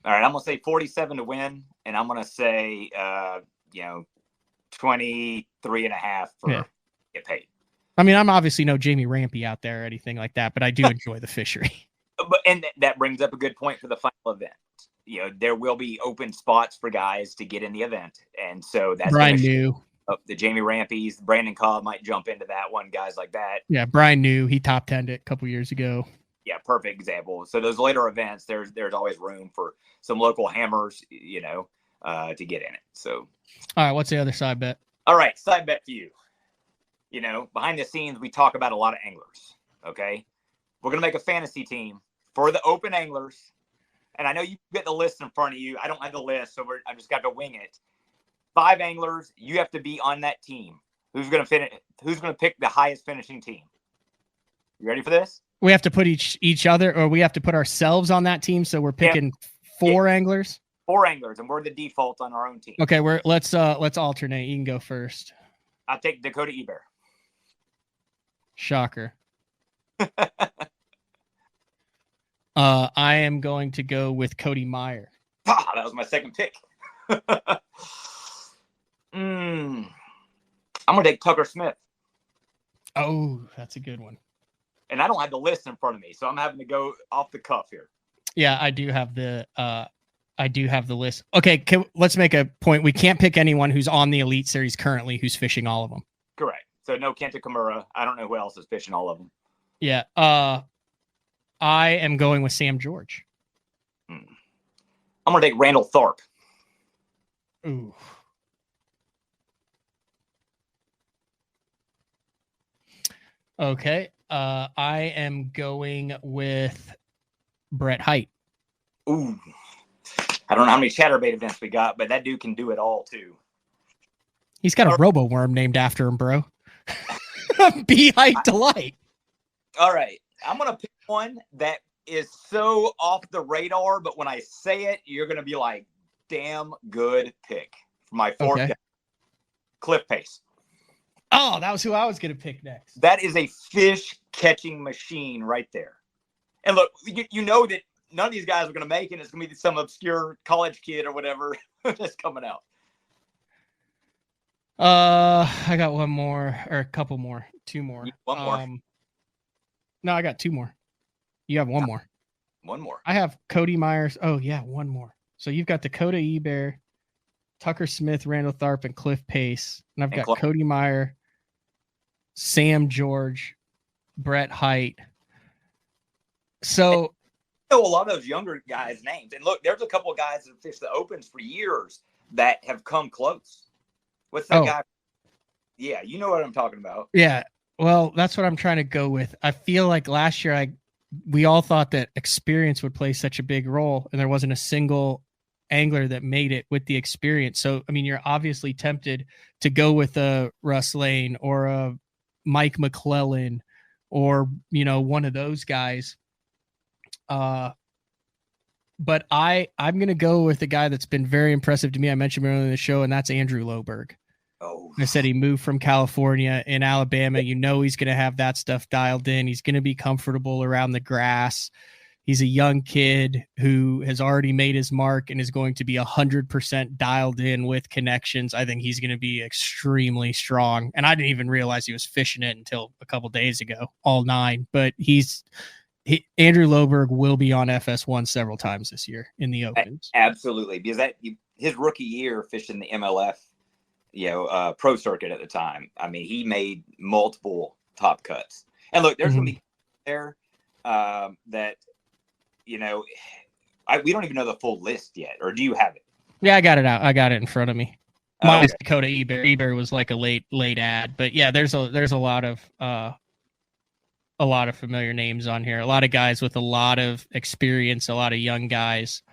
[SPEAKER 3] All right. I'm going to say 47 to win. And I'm going to say, 23.5 for get paid.
[SPEAKER 1] I mean, I'm obviously no Jamie Rampy out there or anything like that, but I do enjoy the fishery.
[SPEAKER 3] And that brings up a good point for the final event. There will be open spots for guys to get in the event. And so that's
[SPEAKER 1] Brian New.
[SPEAKER 3] The Jamie Rampies, Brandon Cobb might jump into that one, guys like that.
[SPEAKER 1] Yeah, Brian New, he top 10'd it a couple years ago.
[SPEAKER 3] Yeah, perfect example. So those later events, there's always room for some local hammers, to get in it. So,
[SPEAKER 1] all right, what's the other side bet?
[SPEAKER 3] All right, side bet for you. Behind the scenes, we talk about a lot of anglers. Okay, we're gonna make a fantasy team for the open anglers, and I know you get the list in front of you. I don't have the list, so I just got to wing it. 5 anglers, you have to be on that team. Who's gonna pick the highest finishing team? You ready for this?
[SPEAKER 1] We have to put each other, or we have to put ourselves on that team. So we're picking 4 anglers.
[SPEAKER 3] 4 anglers, and we're the default on our own team.
[SPEAKER 1] Okay, let's alternate. You can go first.
[SPEAKER 3] I'll take Dakota Eber.
[SPEAKER 1] Shocker. I am going to go with Cody Meyer.
[SPEAKER 3] That was my second pick. I'm going to take Tucker Smith.
[SPEAKER 1] Oh, that's a good one.
[SPEAKER 3] And I don't have the list in front of me, so I'm having to go off the cuff here.
[SPEAKER 1] Yeah, I do have the list. Okay, let's make a point. We can't pick anyone who's on the Elite Series currently who's fishing all of them.
[SPEAKER 3] Correct. So no Kenta Kimura. I don't know who else is fishing all of them.
[SPEAKER 1] Yeah. I am going with Sam George.
[SPEAKER 3] I'm going to take Randall Tharp.
[SPEAKER 1] Ooh. Okay. I am going with Brett Height.
[SPEAKER 3] Ooh. I don't know how many chatterbait events we got, but that dude can do it all too.
[SPEAKER 1] He's got a robo worm named after him, bro. Be Height Delight. All
[SPEAKER 3] right. I'm going to pick one that is so off the radar, but when I say it, you're going to be like, damn good pick for my 4th guy. Cliff Pace.
[SPEAKER 1] Oh, that was who I was going to pick next.
[SPEAKER 3] That is a fish catching machine right there. And look, you know that none of these guys are going to make it. It's going to be some obscure college kid or whatever that's coming out.
[SPEAKER 1] I got one more or a couple more, 2 more.
[SPEAKER 3] One more.
[SPEAKER 1] No, I got 2 more. You have 1 more.
[SPEAKER 3] 1 more.
[SPEAKER 1] I have Cody Myers. Oh yeah, 1 more. So you've got Dakota Eber, Tucker Smith, Randall Tharp, and Cliff Pace. And I've got Cody Meyer, Sam George, Brett Height. So
[SPEAKER 3] I know a lot of those younger guys' names. And look, there's a couple of guys that have fished the Opens for years that have come close. What's that guy? Yeah, you know what I'm talking about.
[SPEAKER 1] Yeah. Well, that's what I'm trying to go with. I feel like last year we all thought that experience would play such a big role, and there wasn't a single angler that made it with the experience. So, I mean, you're obviously tempted to go with a Russ Lane or a Mike McClellan or, one of those guys. But I'm going to go with the guy that's been very impressive to me. I mentioned earlier in the show, and that's Andrew Loberg.
[SPEAKER 3] Oh,
[SPEAKER 1] I said he moved from California in Alabama. He's going to have that stuff dialed in. He's going to be comfortable around the grass. He's a young kid who has already made his mark and is going to be 100% dialed in with connections. I think he's going to be extremely strong. And I didn't even realize he was fishing it until a couple days ago, all 9. But Andrew Loberg will be on FS1 several times this year in the Opens.
[SPEAKER 3] Absolutely, because his rookie year fishing the MLF, pro circuit at the time. I mean, he made multiple top cuts. And look, there's going to be there that you know, we don't even know the full list yet, or do you have it?
[SPEAKER 1] Yeah, I got it out. I got it in front of me. Mine's
[SPEAKER 3] Okay.
[SPEAKER 1] Dakota Eber. Eber was like a late ad, but yeah, there's a lot of familiar names on here. A lot of guys with a lot of experience, a lot of young guys.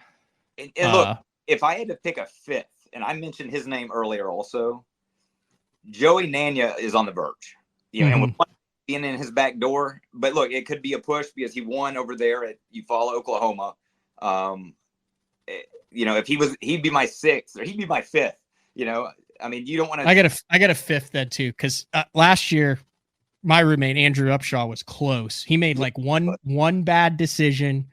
[SPEAKER 3] And look, if I had to pick a fifth, and I mentioned his name earlier also, Joey Nanya is on the verge. You know, and with one being in his back door, but look, it could be a push because he won over there at Eufaula, Oklahoma. You know, if he'd be my sixth or he'd be my fifth. You know, I mean, you don't want to.
[SPEAKER 1] I got a fifth then too, because last year my roommate Andrew Upshaw was close. He made like one bad decision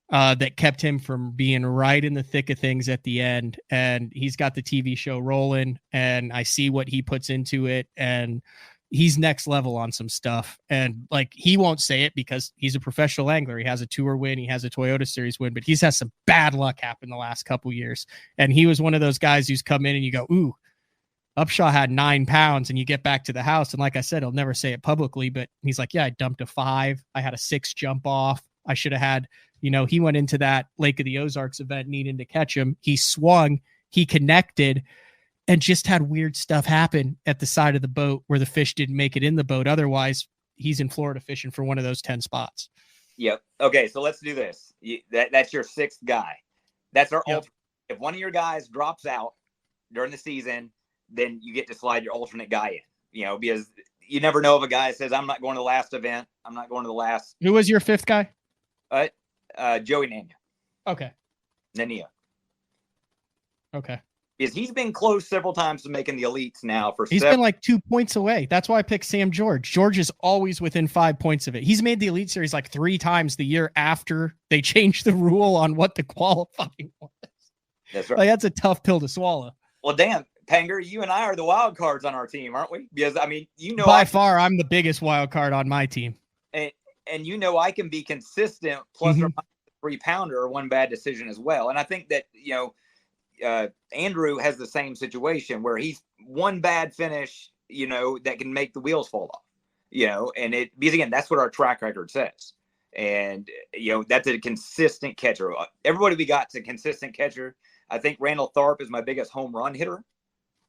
[SPEAKER 1] that kept him from being right in the thick of things at the end. And he's got the TV show rolling, and I see what he puts into it, and he's next level on some stuff. And like, he won't say it because he's a professional angler. He has a tour win, he has a Toyota Series win, but he's had some bad luck happen the last couple years. And he was one of those guys who's come in and you go, ooh, Upshaw had 9 pounds, and you get back to the house. And like I said, he'll never say it publicly, but he's like, yeah, I dumped a 5. I had a 6 jump off. I should have had, you know, he went into that Lake of the Ozarks event needing to catch him. He swung, he connected, and just had weird stuff happen at the side of the boat where the fish didn't make it in the boat. Otherwise, he's in Florida fishing for one of those 10 spots.
[SPEAKER 3] Yep. Okay, so let's do this. That's your 6th guy. That's our alternate. If one of your guys drops out during the season, then you get to slide your alternate guy in, you know, because you never know if a guy says, I'm not going to the last event. I'm not going to the last.
[SPEAKER 1] Who was your 5th guy?
[SPEAKER 3] Joey Nanya.
[SPEAKER 1] Okay.
[SPEAKER 3] Nania.
[SPEAKER 1] Okay.
[SPEAKER 3] Because he's been close several times to making the elites now.
[SPEAKER 1] He's been like 2 points away. That's why I picked Sam George. George is always within 5 points of it. He's made the Elite Series like 3 times the year after they changed the rule on what the qualifying was.
[SPEAKER 3] That's right.
[SPEAKER 1] Like, that's a tough pill to swallow.
[SPEAKER 3] Well, damn, Panger, you and I are the wild cards on our team, aren't we? Because, I mean, you know,
[SPEAKER 1] by far, I'm the biggest wild card on my team.
[SPEAKER 3] And you know, I can be consistent plus or minus 3-pounder or one bad decision as well. And I think that, you know, Andrew has the same situation where he's one bad finish, you know, that can make the wheels fall off, you know, and because again, that's what our track record says. And, you know, that's a consistent catcher. Everybody we got's a consistent catcher. I think Randall Tharp is my biggest home run hitter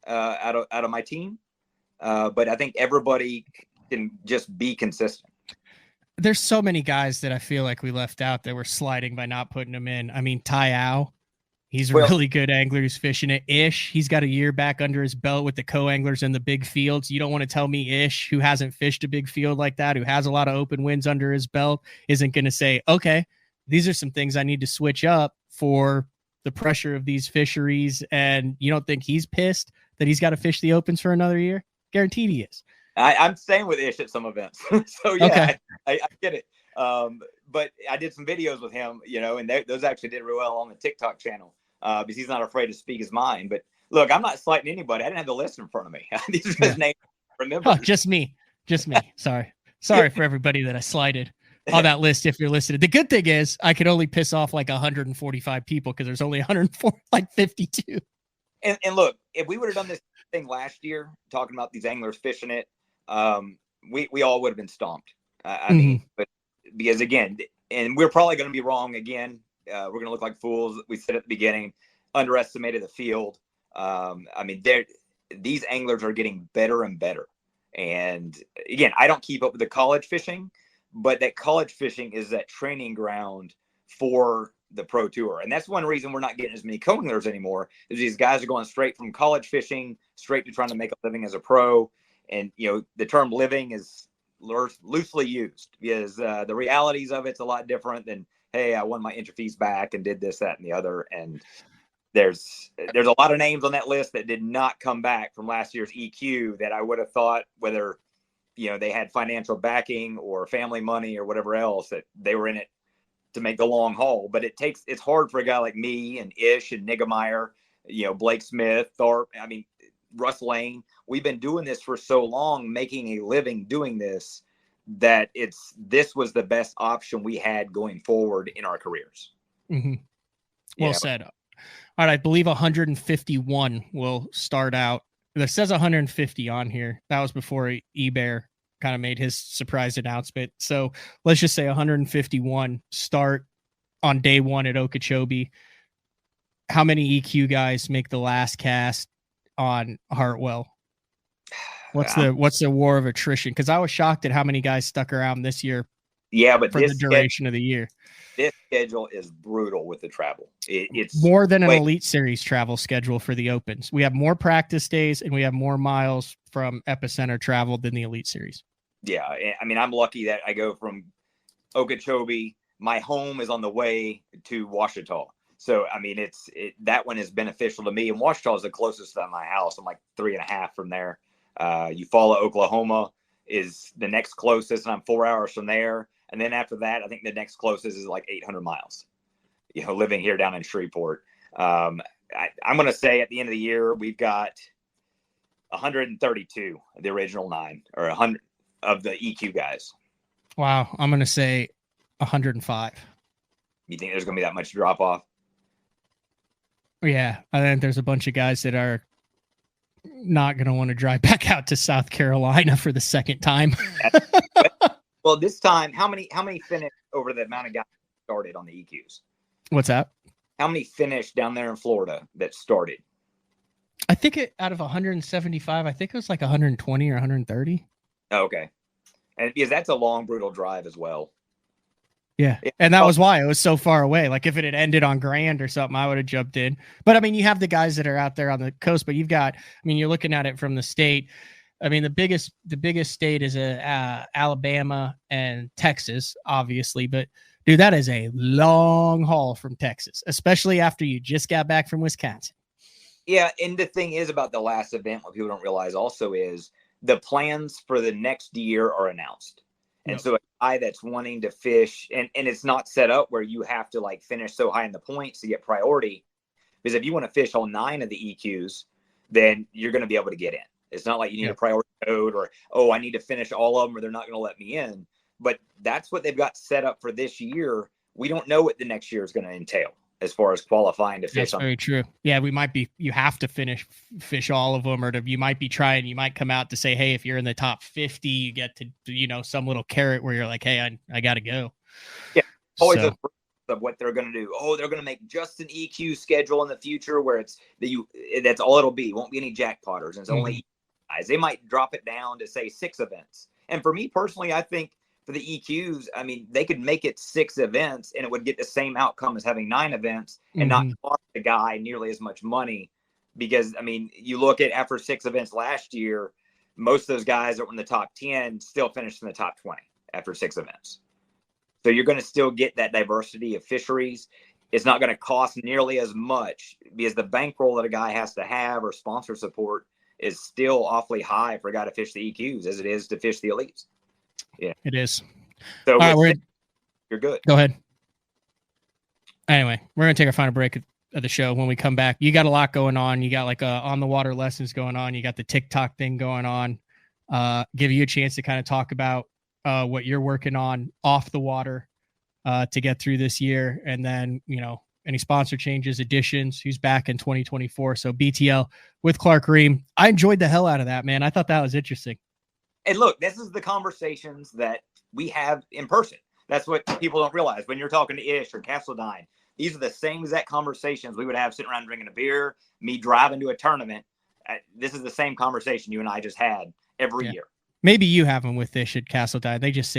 [SPEAKER 3] out of my team. But I think everybody can just be consistent.
[SPEAKER 1] There's so many guys that I feel like we left out that we're sliding by not putting them in. I mean, Tai Ao, he's a really good angler who's fishing it. Ish, he's got a year back under his belt with the co-anglers in the big fields. You don't want to tell me Ish, who hasn't fished a big field like that, who has a lot of open wins under his belt, isn't going to say, okay, these are some things I need to switch up for the pressure of these fisheries. And you don't think he's pissed that he's got to fish the opens for another year? Guaranteed he is.
[SPEAKER 3] I'm staying with Ish at some events. So yeah,
[SPEAKER 1] okay.
[SPEAKER 3] I get it. But I did some videos with him, you know, and those actually did real well on the TikTok channel because he's not afraid to speak his mind. But look, I'm not slighting anybody. I didn't have the list in front of me. These are his names. Remember?
[SPEAKER 1] Oh, just me. Sorry for everybody that I slighted on that list. If you're listening, the good thing is I could only piss off like 145 people because there's only 52.
[SPEAKER 3] And look, if we would have done this thing last year, talking about these anglers fishing it, we all would have been stomped. I mean, but because again, and we're probably going to be wrong again. We're going to look like fools. We said at the beginning, underestimated the field. I mean, these anglers are getting better and better. And again, I don't keep up with the college fishing, but that college fishing is that training ground for the pro tour. And that's one reason we're not getting as many co-anglers anymore, is these guys are going straight from college fishing straight to trying to make a living as a pro. And, you know, the term living is loosely used because the realities of it's a lot different than, hey, I won my entry fees back and did this, that, and the other. And there's a lot of names on that list that did not come back from last year's EQ that I would have thought, whether, you know, they had financial backing or family money or whatever else, that they were in it to make the long haul. But it's hard for a guy like me and Ish and Niggemeyer, you know, Blake Smith, Tharp, I mean, Russ Lane. We've been doing this for so long, making a living doing this, that this was the best option we had going forward in our careers.
[SPEAKER 1] Well said. All right, I believe 151 will start out. There says 150 on here. That was before eBear kind of made his surprise announcement. So let's just say 151 start on day one at Okeechobee. How many EQ guys make the last cast on Hartwell? What's the war of attrition? Because I was shocked at how many guys stuck around this year.
[SPEAKER 3] Yeah, but
[SPEAKER 1] for the duration of the year,
[SPEAKER 3] this schedule is brutal with the travel. It's
[SPEAKER 1] more than an Elite Series travel schedule for the Opens. We have more practice days and we have more miles from Epicenter traveled than the Elite Series.
[SPEAKER 3] Yeah, I mean, I'm lucky that I go from Okeechobee. My home is on the way to Ouachita. So, I mean, that one is beneficial to me. And Ouachita is the closest to my house. I'm like 3.5 from there. Eufaula, Oklahoma is the next closest, and I'm 4 hours from there. And then after that, I think the next closest is like 800 miles, living here down in Shreveport. I'm going to say at the end of the year, we've got 132, the original 9, or 100 of the EQ guys.
[SPEAKER 1] Wow. I'm going to say 105.
[SPEAKER 3] You think there's going to be that much drop off?
[SPEAKER 1] Yeah. I think there's a bunch of guys that are not going to want to drive back out to South Carolina for the second time.
[SPEAKER 3] Well, this time, how many finished over the amount of guys started on the EQs?
[SPEAKER 1] What's that?
[SPEAKER 3] How many finished down there in Florida that started?
[SPEAKER 1] I think out of 175, I think it was like 120 or 130.
[SPEAKER 3] Oh, okay. And because that's a long, brutal drive as well.
[SPEAKER 1] Yeah. And that was why it was so far away. Like if it had ended on Grand or something, I would have jumped in. But I mean, you have the guys that are out there on the coast, but you've got, you're looking at it from the state. I mean, the biggest state is Alabama and Texas, obviously. But dude, that is a long haul from Texas, especially after you just got back from Wisconsin.
[SPEAKER 3] Yeah. And the thing is about the last event, what people don't realize also is the plans for the next year are announced. And so a guy that's wanting to fish, and it's not set up where you have to like finish so high in the points to get priority. Because if you want to fish all 9 of the EQs, then you're going to be able to get in. It's not like you need a priority code or, I need to finish all of them or they're not going to let me in. But that's what they've got set up for this year. We don't know what the next year is going to entail as far as qualifying to fish.
[SPEAKER 1] That's very true. Yeah, you have to fish all of them, or you might be trying, you might come out to say, hey, if you're in the top 50, you get to, some little carrot where you're like, hey, I got to go.
[SPEAKER 3] Yeah. Always of what they're going to do. They're going to make just an EQ schedule in the future where that's all it'll be. Won't be any jackpotters. And it's only guys. They might drop it down to say 6 events. And for me personally, I think for the EQs, I mean, they could make it 6 events and it would get the same outcome as having 9 events and not cost the guy nearly as much money. Because, I mean, you look at after 6 events last year, most of those guys that were in the top 10 still finished in the top 20 after 6 events. So you're going to still get that diversity of fisheries. It's not going to cost nearly as much because the bankroll that a guy has to have or sponsor support is still awfully high for a guy to fish the EQs as it is to fish the elites. Yeah,
[SPEAKER 1] it is.
[SPEAKER 3] So you're good.
[SPEAKER 1] Go ahead. Anyway, we're going to take our final break of the show. When we come back, you got a lot going on. You got like on the water lessons going on. You got the TikTok thing going on. Give you a chance to kind of talk about what you're working on off the water to get through this year. And then, any sponsor changes, additions, who's back in 2024. So BTL with Clark Reehm. I enjoyed the hell out of that, man. I thought that was interesting.
[SPEAKER 3] And look, this is the conversations that we have in person. That's what people don't realize. When you're talking to Ish or Castledine, these are the same exact conversations we would have sitting around drinking a beer, me driving to a tournament. This is the same conversation you and I just had every year.
[SPEAKER 1] Maybe you have them with Ish at Castledine. They just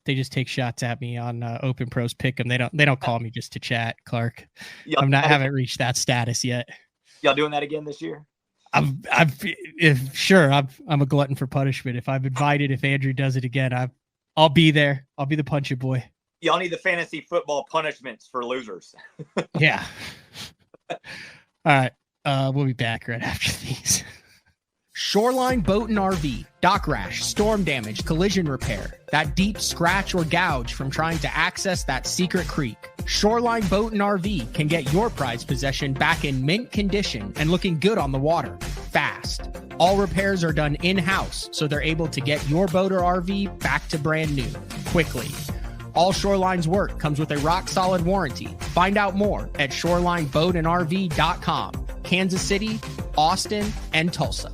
[SPEAKER 1] they just take shots at me on Open Pros Pick'em. They don't call me just to chat, Clark. Haven't reached that status yet.
[SPEAKER 3] Y'all doing that again this year?
[SPEAKER 1] I'm a glutton for punishment. If I'm invited, if Andrew does it again, I'll be there. I'll be the puncher boy.
[SPEAKER 3] Y'all need the fantasy football punishments for losers.
[SPEAKER 1] Yeah. All right. We'll be back right after these. Shoreline Boat and RV, dock rash, storm damage, collision repair, that deep scratch or gouge from trying to access that secret creek. Shoreline Boat and RV can get your prized possession back in mint condition and looking good on the water, fast. All repairs are done in-house, so they're able to get your boat or RV back to brand new, quickly. All Shoreline's work comes with a rock-solid warranty. Find out more at shorelineboatandrv.com. Kansas City, Austin, and Tulsa.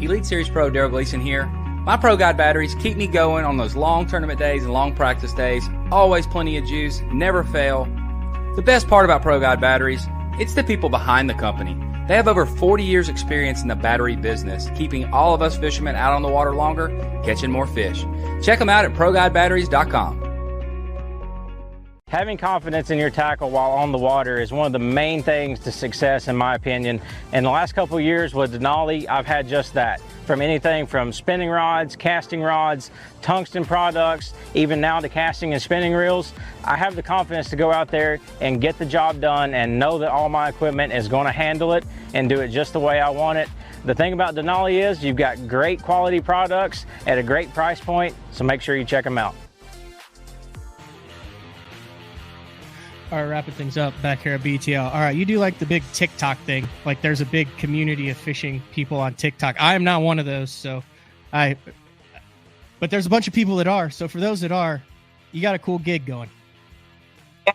[SPEAKER 9] Elite Series Pro Daryl Gleason here. My Pro Guide batteries keep me going on those long tournament days and long practice days. Always plenty of juice, never fail. The best part about Pro Guide batteries, it's the people behind the company. They have over 40 years experience in the battery business, keeping all of us fishermen out on the water longer, catching more fish. Check them out at ProGuideBatteries.com.
[SPEAKER 7] Having confidence in your tackle while on the water is one of the main things to success, in my opinion. In the last couple of years with Denali, I've had just that. From anything from spinning rods, casting rods, tungsten products, even now to casting and spinning reels, I have the confidence to go out there and get the job done and know that all my equipment is going to handle it and do it just the way I want it. The thing about Denali is you've got great quality products at a great price point, so make sure you check them out.
[SPEAKER 1] All right, wrapping things up back here at BTL. All right, you do like the big TikTok thing. Like there's a big community of fishing people on TikTok. I am not one of those, but there's a bunch of people that are. So for those that are, you got a cool gig going.
[SPEAKER 3] Yeah.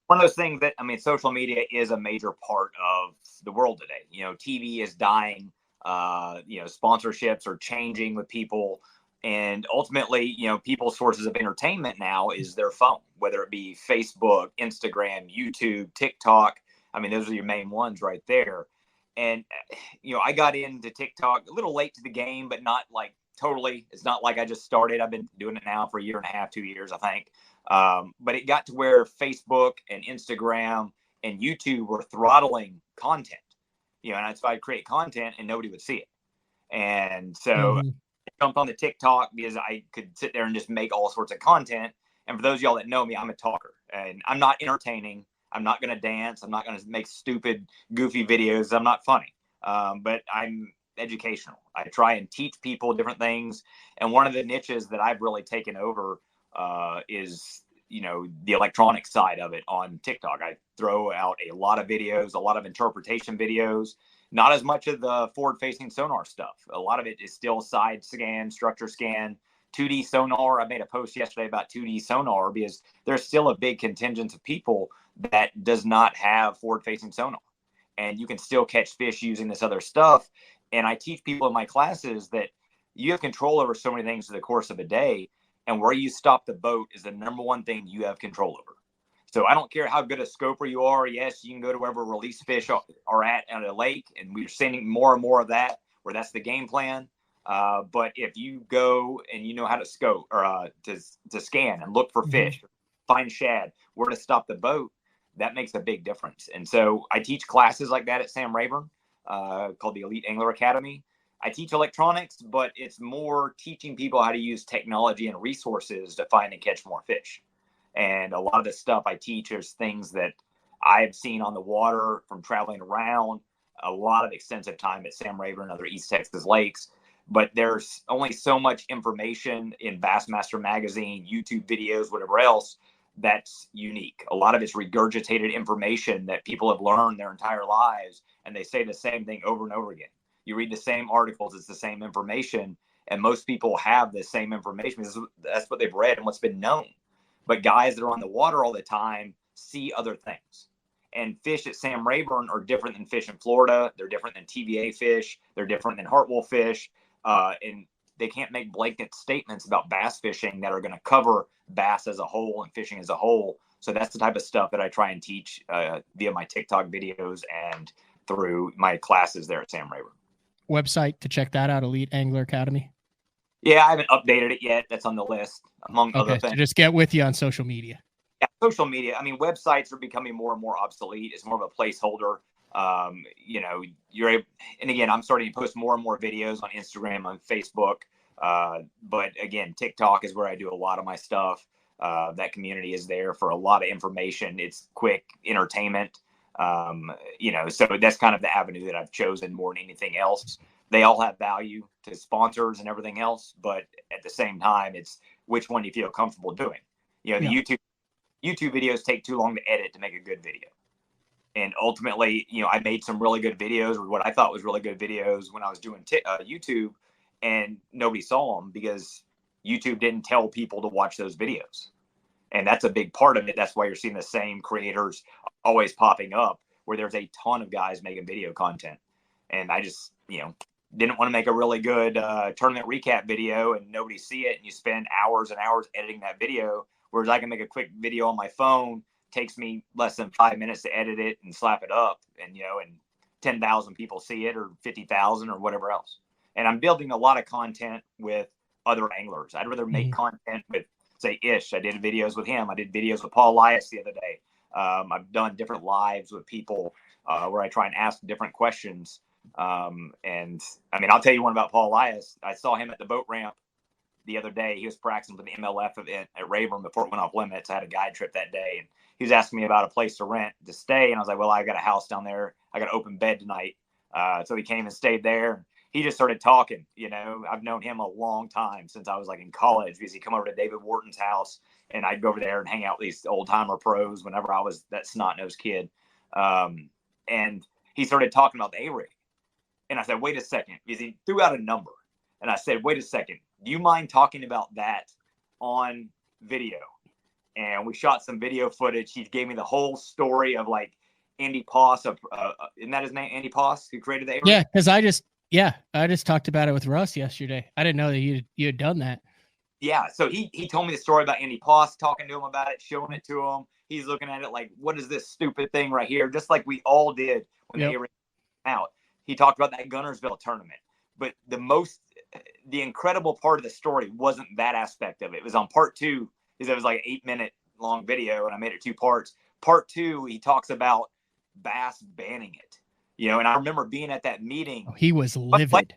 [SPEAKER 3] One of those things that, I mean, social media is a major part of the world today. You know, TV is dying. Sponsorships are changing with people. And ultimately, you know, people's sources of entertainment now is their phone, whether it be Facebook, Instagram, YouTube, TikTok. I mean, those are your main ones right there. And, you know, I got into TikTok a little late to the game, but not like totally. It's not like I just started. I've been doing it now for a year and a half, 2 years, I think. But it got to where Facebook and Instagram and YouTube were throttling content, you know, and that's why I'd create content and nobody would see it. And so I jumped on the TikTok because I could sit there and just make all sorts of content. And for those of y'all that know me, I'm a talker and I'm not entertaining. I'm not going to dance. I'm not going to make stupid, goofy videos. I'm not funny, but I'm educational. I try and teach people different things. And one of the niches that I've really taken over is, you know, the electronic side of it on TikTok. I throw out a lot of videos, a lot of interpretation videos, not as much of the forward-facing sonar stuff. A lot of it is still side scan, structure scan, 2D sonar. I made a post yesterday about 2D sonar because there's still a big contingent of people that does not have forward-facing sonar. And you can still catch fish using this other stuff. And I teach people in my classes that you have control over so many things in the course of a day. And where you stop the boat is the number one thing you have control over. So I don't care how good a scoper you are. Yes, you can go to wherever release fish are at a lake, and we're seeing more and more of that, where that's the game plan. But if you go and you know how to scope or to scan and look for fish, find shad, where to stop the boat, that makes a big difference. And so I teach classes like that at Sam Rayburn called the Elite Angler Academy. I teach electronics, but it's more teaching people how to use technology and resources to find and catch more fish. And a lot of the stuff I teach is things that I've seen on the water from traveling around, a lot of extensive time at Sam Rayburn and other East Texas lakes. But there's only so much information in Bassmaster magazine, YouTube videos, whatever else, that's unique. A lot of it's regurgitated information that people have learned their entire lives, and they say the same thing over and over again. You read the same articles, it's the same information, and most people have the same information because that's what they've read and what's been known. But guys that are on the water all the time see other things. And fish at Sam Rayburn are different than fish in Florida. They're different than TVA fish. They're different than Hartwell fish. And they can't make blanket statements about bass fishing that are going to cover bass as a whole and fishing as a whole. So that's the type of stuff that I try and teach via my TikTok videos and through my classes there at Sam Rayburn.
[SPEAKER 1] Website to check that out, Elite Angler Academy.
[SPEAKER 3] Yeah, I haven't updated it yet. That's on the list, among other things.
[SPEAKER 1] So just get with you on social media.
[SPEAKER 3] Yeah, social media. I mean, websites are becoming more and more obsolete. It's more of a placeholder. You know, and again, I'm starting to post more and more videos on Instagram, on Facebook. But again, TikTok is where I do a lot of my stuff. That community is there for a lot of information. It's quick entertainment. You know, so that's kind of the avenue that I've chosen more than anything else. They all have value to sponsors and everything else, but at the same time, it's which one you feel comfortable doing. You know, the YouTube videos take too long to edit to make a good video. And ultimately, you know, I made some really good videos, or what I thought was really good videos when I was doing YouTube, and nobody saw them because YouTube didn't tell people to watch those videos. And that's a big part of it. That's why you're seeing the same creators always popping up, where there's a ton of guys making video content. And I just, you know, didn't want to make a really good tournament recap video and nobody see it, and you spend hours and hours editing that video, whereas I can make a quick video on my phone, takes me less than 5 minutes to edit it and slap it up, and and 10,000 people see it, or 50,000 or whatever else. And I'm building a lot of content with other anglers. I'd rather make content with, say, Ish. I did videos with him. I did videos with Paul Elias the other day. I've done different lives with people where I try and ask different questions. And I mean, I'll tell you one about Paul Elias. I saw him at the boat ramp the other day. He was practicing for the MLF event at Reehm before it went off limits. I had a guide trip that day, and he was asking me about a place to rent to stay. And I was like, well, I got a house down there. I got an open bed tonight. So he came and stayed there. He just started talking. I've known him a long time, since I was like in college, because he'd come over to David Wharton's house, and I'd go over there and hang out with these old timer pros whenever I was that snot-nosed kid. And he started talking about the A-rig. And I said, wait a second, because he threw out a number. And I said, wait a second, do you mind talking about that on video? And we shot some video footage. He gave me the whole story of like Andy Poss. Isn't that his name? Andy Poss, who created the A-rig?
[SPEAKER 1] Yeah, because I just talked about it with Russ yesterday. I didn't know that you had done that.
[SPEAKER 3] Yeah, so he told me the story about Andy Poss, talking to him about it, showing it to him. He's looking at it like, what is this stupid thing right here? Just like we all did when the A-rig came out. He talked about that Gunnersville tournament. But the incredible part of the story wasn't that aspect of it. It was on part 2, because it was like an 8-minute long video, and I made it 2 parts. Part 2, he talks about Bass banning it. And I remember being at that meeting.
[SPEAKER 1] Oh, he was livid.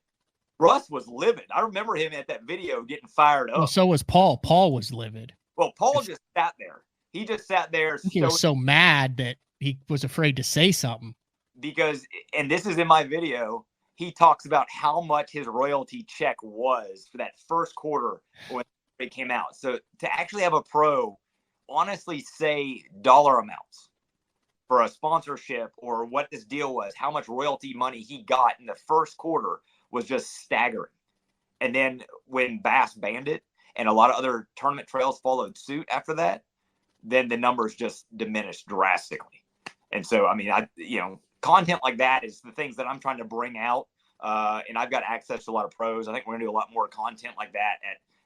[SPEAKER 3] Russ was livid. I remember him at that video getting fired up.
[SPEAKER 1] Well, so was Paul. Paul was livid.
[SPEAKER 3] Well, Paul just sat there. He just sat there.
[SPEAKER 1] He was so mad that he was afraid to say something.
[SPEAKER 3] Because, and this is in my video, he talks about how much his royalty check was for that first quarter when it came out. So to actually have a pro honestly say dollar amounts for a sponsorship, or what this deal was, how much royalty money he got in the first quarter, was just staggering. And then when Bass banned it, and a lot of other tournament trails followed suit after that, then the numbers just diminished drastically. And so, I mean, content like that is the things that I'm trying to bring out. And I've got access to a lot of pros. I think we're gonna do a lot more content like that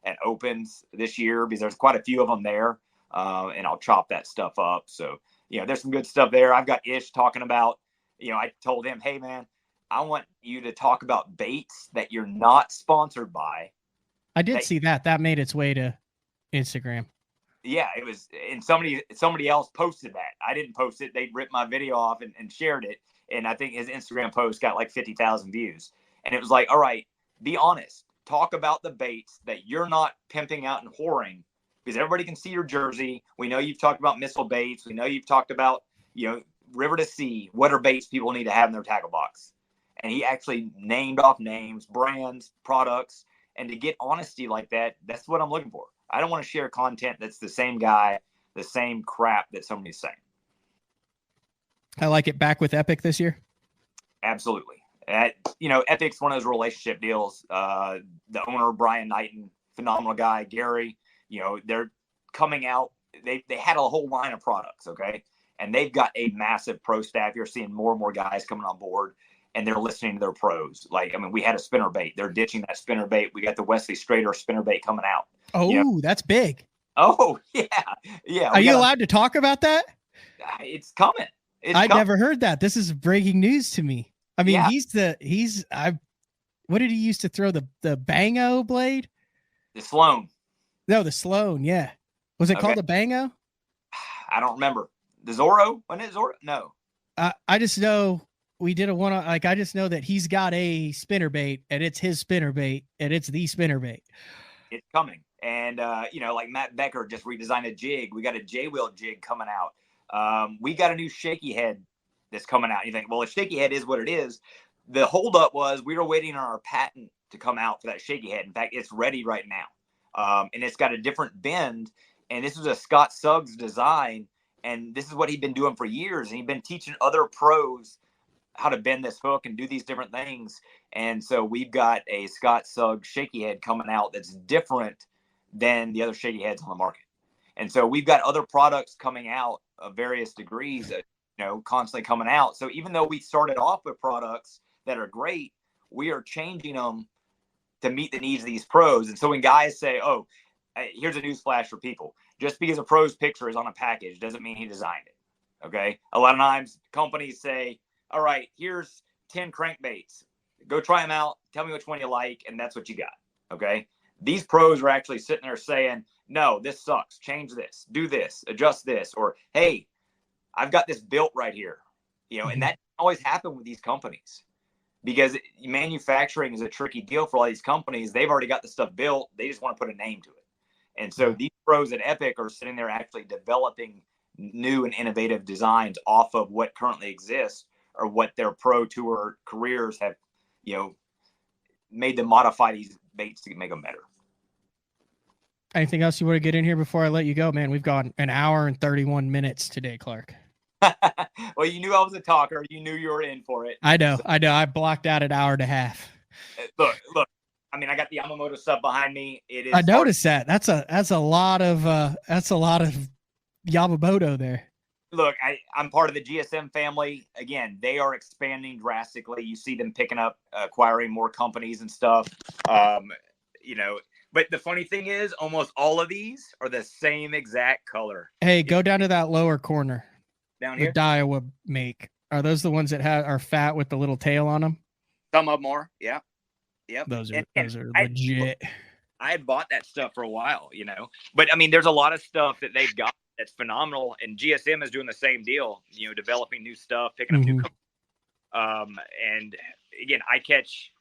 [SPEAKER 3] at Opens this year, because there's quite a few of them there. And I'll chop that stuff up. So, there's some good stuff there. I've got Ish talking about, I told him, hey man, I want you to talk about baits that you're not sponsored by.
[SPEAKER 1] I did see that. That made its way to Instagram.
[SPEAKER 3] Yeah, it was, and somebody else posted that. I didn't post it. They ripped my video off and shared it. And I think his Instagram post got like 50,000 views. And it was like, all right, be honest. Talk about the baits that you're not pimping out and whoring, because everybody can see your jersey. We know you've talked about missile baits. We know you've talked about, river to sea. What are baits people need to have in their tackle box? And he actually named off names, brands, products. And to get honesty like that, that's what I'm looking for. I don't want to share content that's the same guy, the same crap that somebody's saying.
[SPEAKER 1] I like it. Back with Epic this year?
[SPEAKER 3] Absolutely. Epic's one of those relationship deals. The owner, Brian Knighton, phenomenal guy. Gary, they're coming out. They had a whole line of products, okay? And they've got a massive pro staff. You're seeing more and more guys coming on board, and they're listening to their pros. We had a spinner bait. They're ditching that spinner bait. We got the Wesley Strader spinner bait coming out.
[SPEAKER 1] Oh, that's big.
[SPEAKER 3] Oh, yeah. Yeah.
[SPEAKER 1] Are you allowed to talk about that?
[SPEAKER 3] It's coming.
[SPEAKER 1] I never heard that. This is breaking news to me. I mean, what did he used to throw, the Bango blade?
[SPEAKER 3] The Sloan.
[SPEAKER 1] No, the Sloan. Yeah. Was it called the Bango?
[SPEAKER 3] I don't remember. The Zorro? Wasn't it Zorro? No.
[SPEAKER 1] I just know we did I just know that he's got a spinner bait, and it's his spinner bait, and it's the spinner bait.
[SPEAKER 3] It's coming. And, like Matt Becker just redesigned a jig. We got a J-Wheel jig coming out. We got a new shaky head that's coming out. You think, well, a shaky head is what it is. The holdup was we were waiting on our patent to come out for that shaky head. In fact, it's ready right now. And it's got a different bend. And this was a Scott Suggs design. And this is what he'd been doing for years. And he'd been teaching other pros how to bend this hook and do these different things. And so we've got a Scott Suggs shaky head coming out that's different than the other shaky heads on the market. And so we've got other products coming out of various degrees that, constantly coming out. So even though we started off with products that are great, we are changing them to meet the needs of these pros. And so when guys say, oh, here's a news flash for people, just because a pro's picture is on a package doesn't mean he designed it. Okay. A lot of times companies say, all right, here's 10 crankbaits. Go try them out. Tell me which one you like. And that's what you got. Okay. These pros are actually sitting there saying, no, this sucks. Change this, do this, adjust this, or, hey, I've got this built right here, and that always happen with these companies because manufacturing is a tricky deal for all these companies. They've already got the stuff built. They just want to put a name to it. And so these pros at Epic are sitting there actually developing new and innovative designs off of what currently exists or what their pro tour careers have, made them modify these baits to make them better.
[SPEAKER 1] Anything else you want to get in here before I let you go, man? We've gone an hour and 31 minutes today, Clark.
[SPEAKER 3] Well, you knew I was a talker. You knew you were in for it.
[SPEAKER 1] I know. I blocked out an hour and a half.
[SPEAKER 3] Look. I mean, I got the Yamamoto sub behind me. It is.
[SPEAKER 1] I noticed that. That's a lot of Yamamoto there.
[SPEAKER 3] Look, I'm part of the GSM family. Again, they are expanding drastically. You see them picking up, acquiring more companies and stuff. But the funny thing is, almost all of these are the same exact color.
[SPEAKER 1] Hey, go down to that lower corner.
[SPEAKER 3] Down here?
[SPEAKER 1] The Daiwa make. Are those the ones that are fat with the little tail on them?
[SPEAKER 3] Some of them are, yeah. Yep.
[SPEAKER 1] Those are legit.
[SPEAKER 3] I had bought that stuff for a while, But, I mean, there's a lot of stuff that they've got that's phenomenal, and GSM is doing the same deal, developing new stuff, picking up new and, again, I catch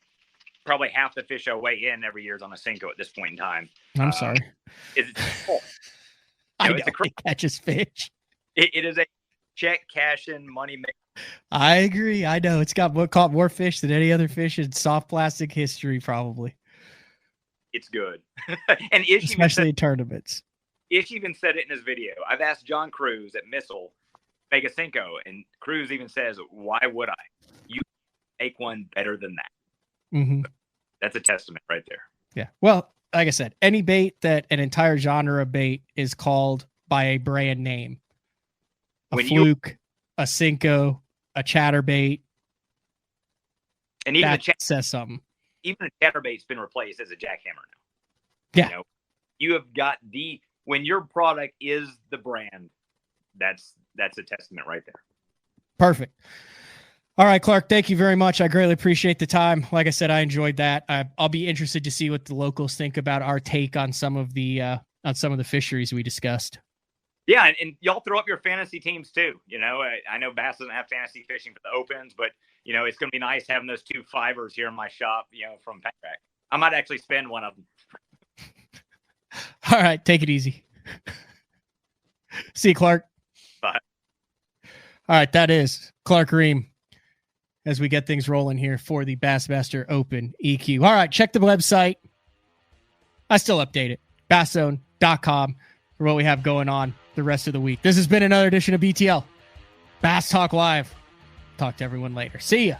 [SPEAKER 3] probably half the fish I weigh in every year is on a Senko at this point in time.
[SPEAKER 1] I'm sorry.
[SPEAKER 3] It's cool.
[SPEAKER 1] I know he catches fish.
[SPEAKER 3] It is a check cashing money maker.
[SPEAKER 1] I agree. I know it's caught more fish than any other fish in soft plastic history, probably.
[SPEAKER 3] It's good. And Ish
[SPEAKER 1] especially in tournaments.
[SPEAKER 3] Ish even said it in his video. I've asked John Cruz at Missile, make a Senko, and Cruz even says, why would I? You make one better than that.
[SPEAKER 1] Mm-hmm.
[SPEAKER 3] That's a testament right there.
[SPEAKER 1] Yeah. Well, like I said, any bait that an entire genre of bait is called by a brand name, a fluke, a Senko, a chatterbait,
[SPEAKER 3] and even
[SPEAKER 1] that says something.
[SPEAKER 3] Even a chatterbait's been replaced as a jackhammer now.
[SPEAKER 1] Yeah.
[SPEAKER 3] You have got when your product is the brand, that's a testament right there.
[SPEAKER 1] Perfect. All right, Clark, thank you very much. I greatly appreciate the time. Like I said, I enjoyed that. I'll be interested to see what the locals think about our take on some of the fisheries we discussed.
[SPEAKER 3] Yeah, and y'all throw up your fantasy teams too. I know Bass doesn't have fantasy fishing for the Opens, but it's going to be nice having those 2 fivers here in my shop. From Pack. I might actually spend one of them.
[SPEAKER 1] All right, take it easy. See you, Clark.
[SPEAKER 3] Bye.
[SPEAKER 1] All right, that is Clark Reehm as we get things rolling here for the Bassmaster Open EQ. All right, check the website. I still update it. BassZone.com for what we have going on the rest of the week. This has been another edition of BTL Bass Talk Live. Talk to everyone later. See ya.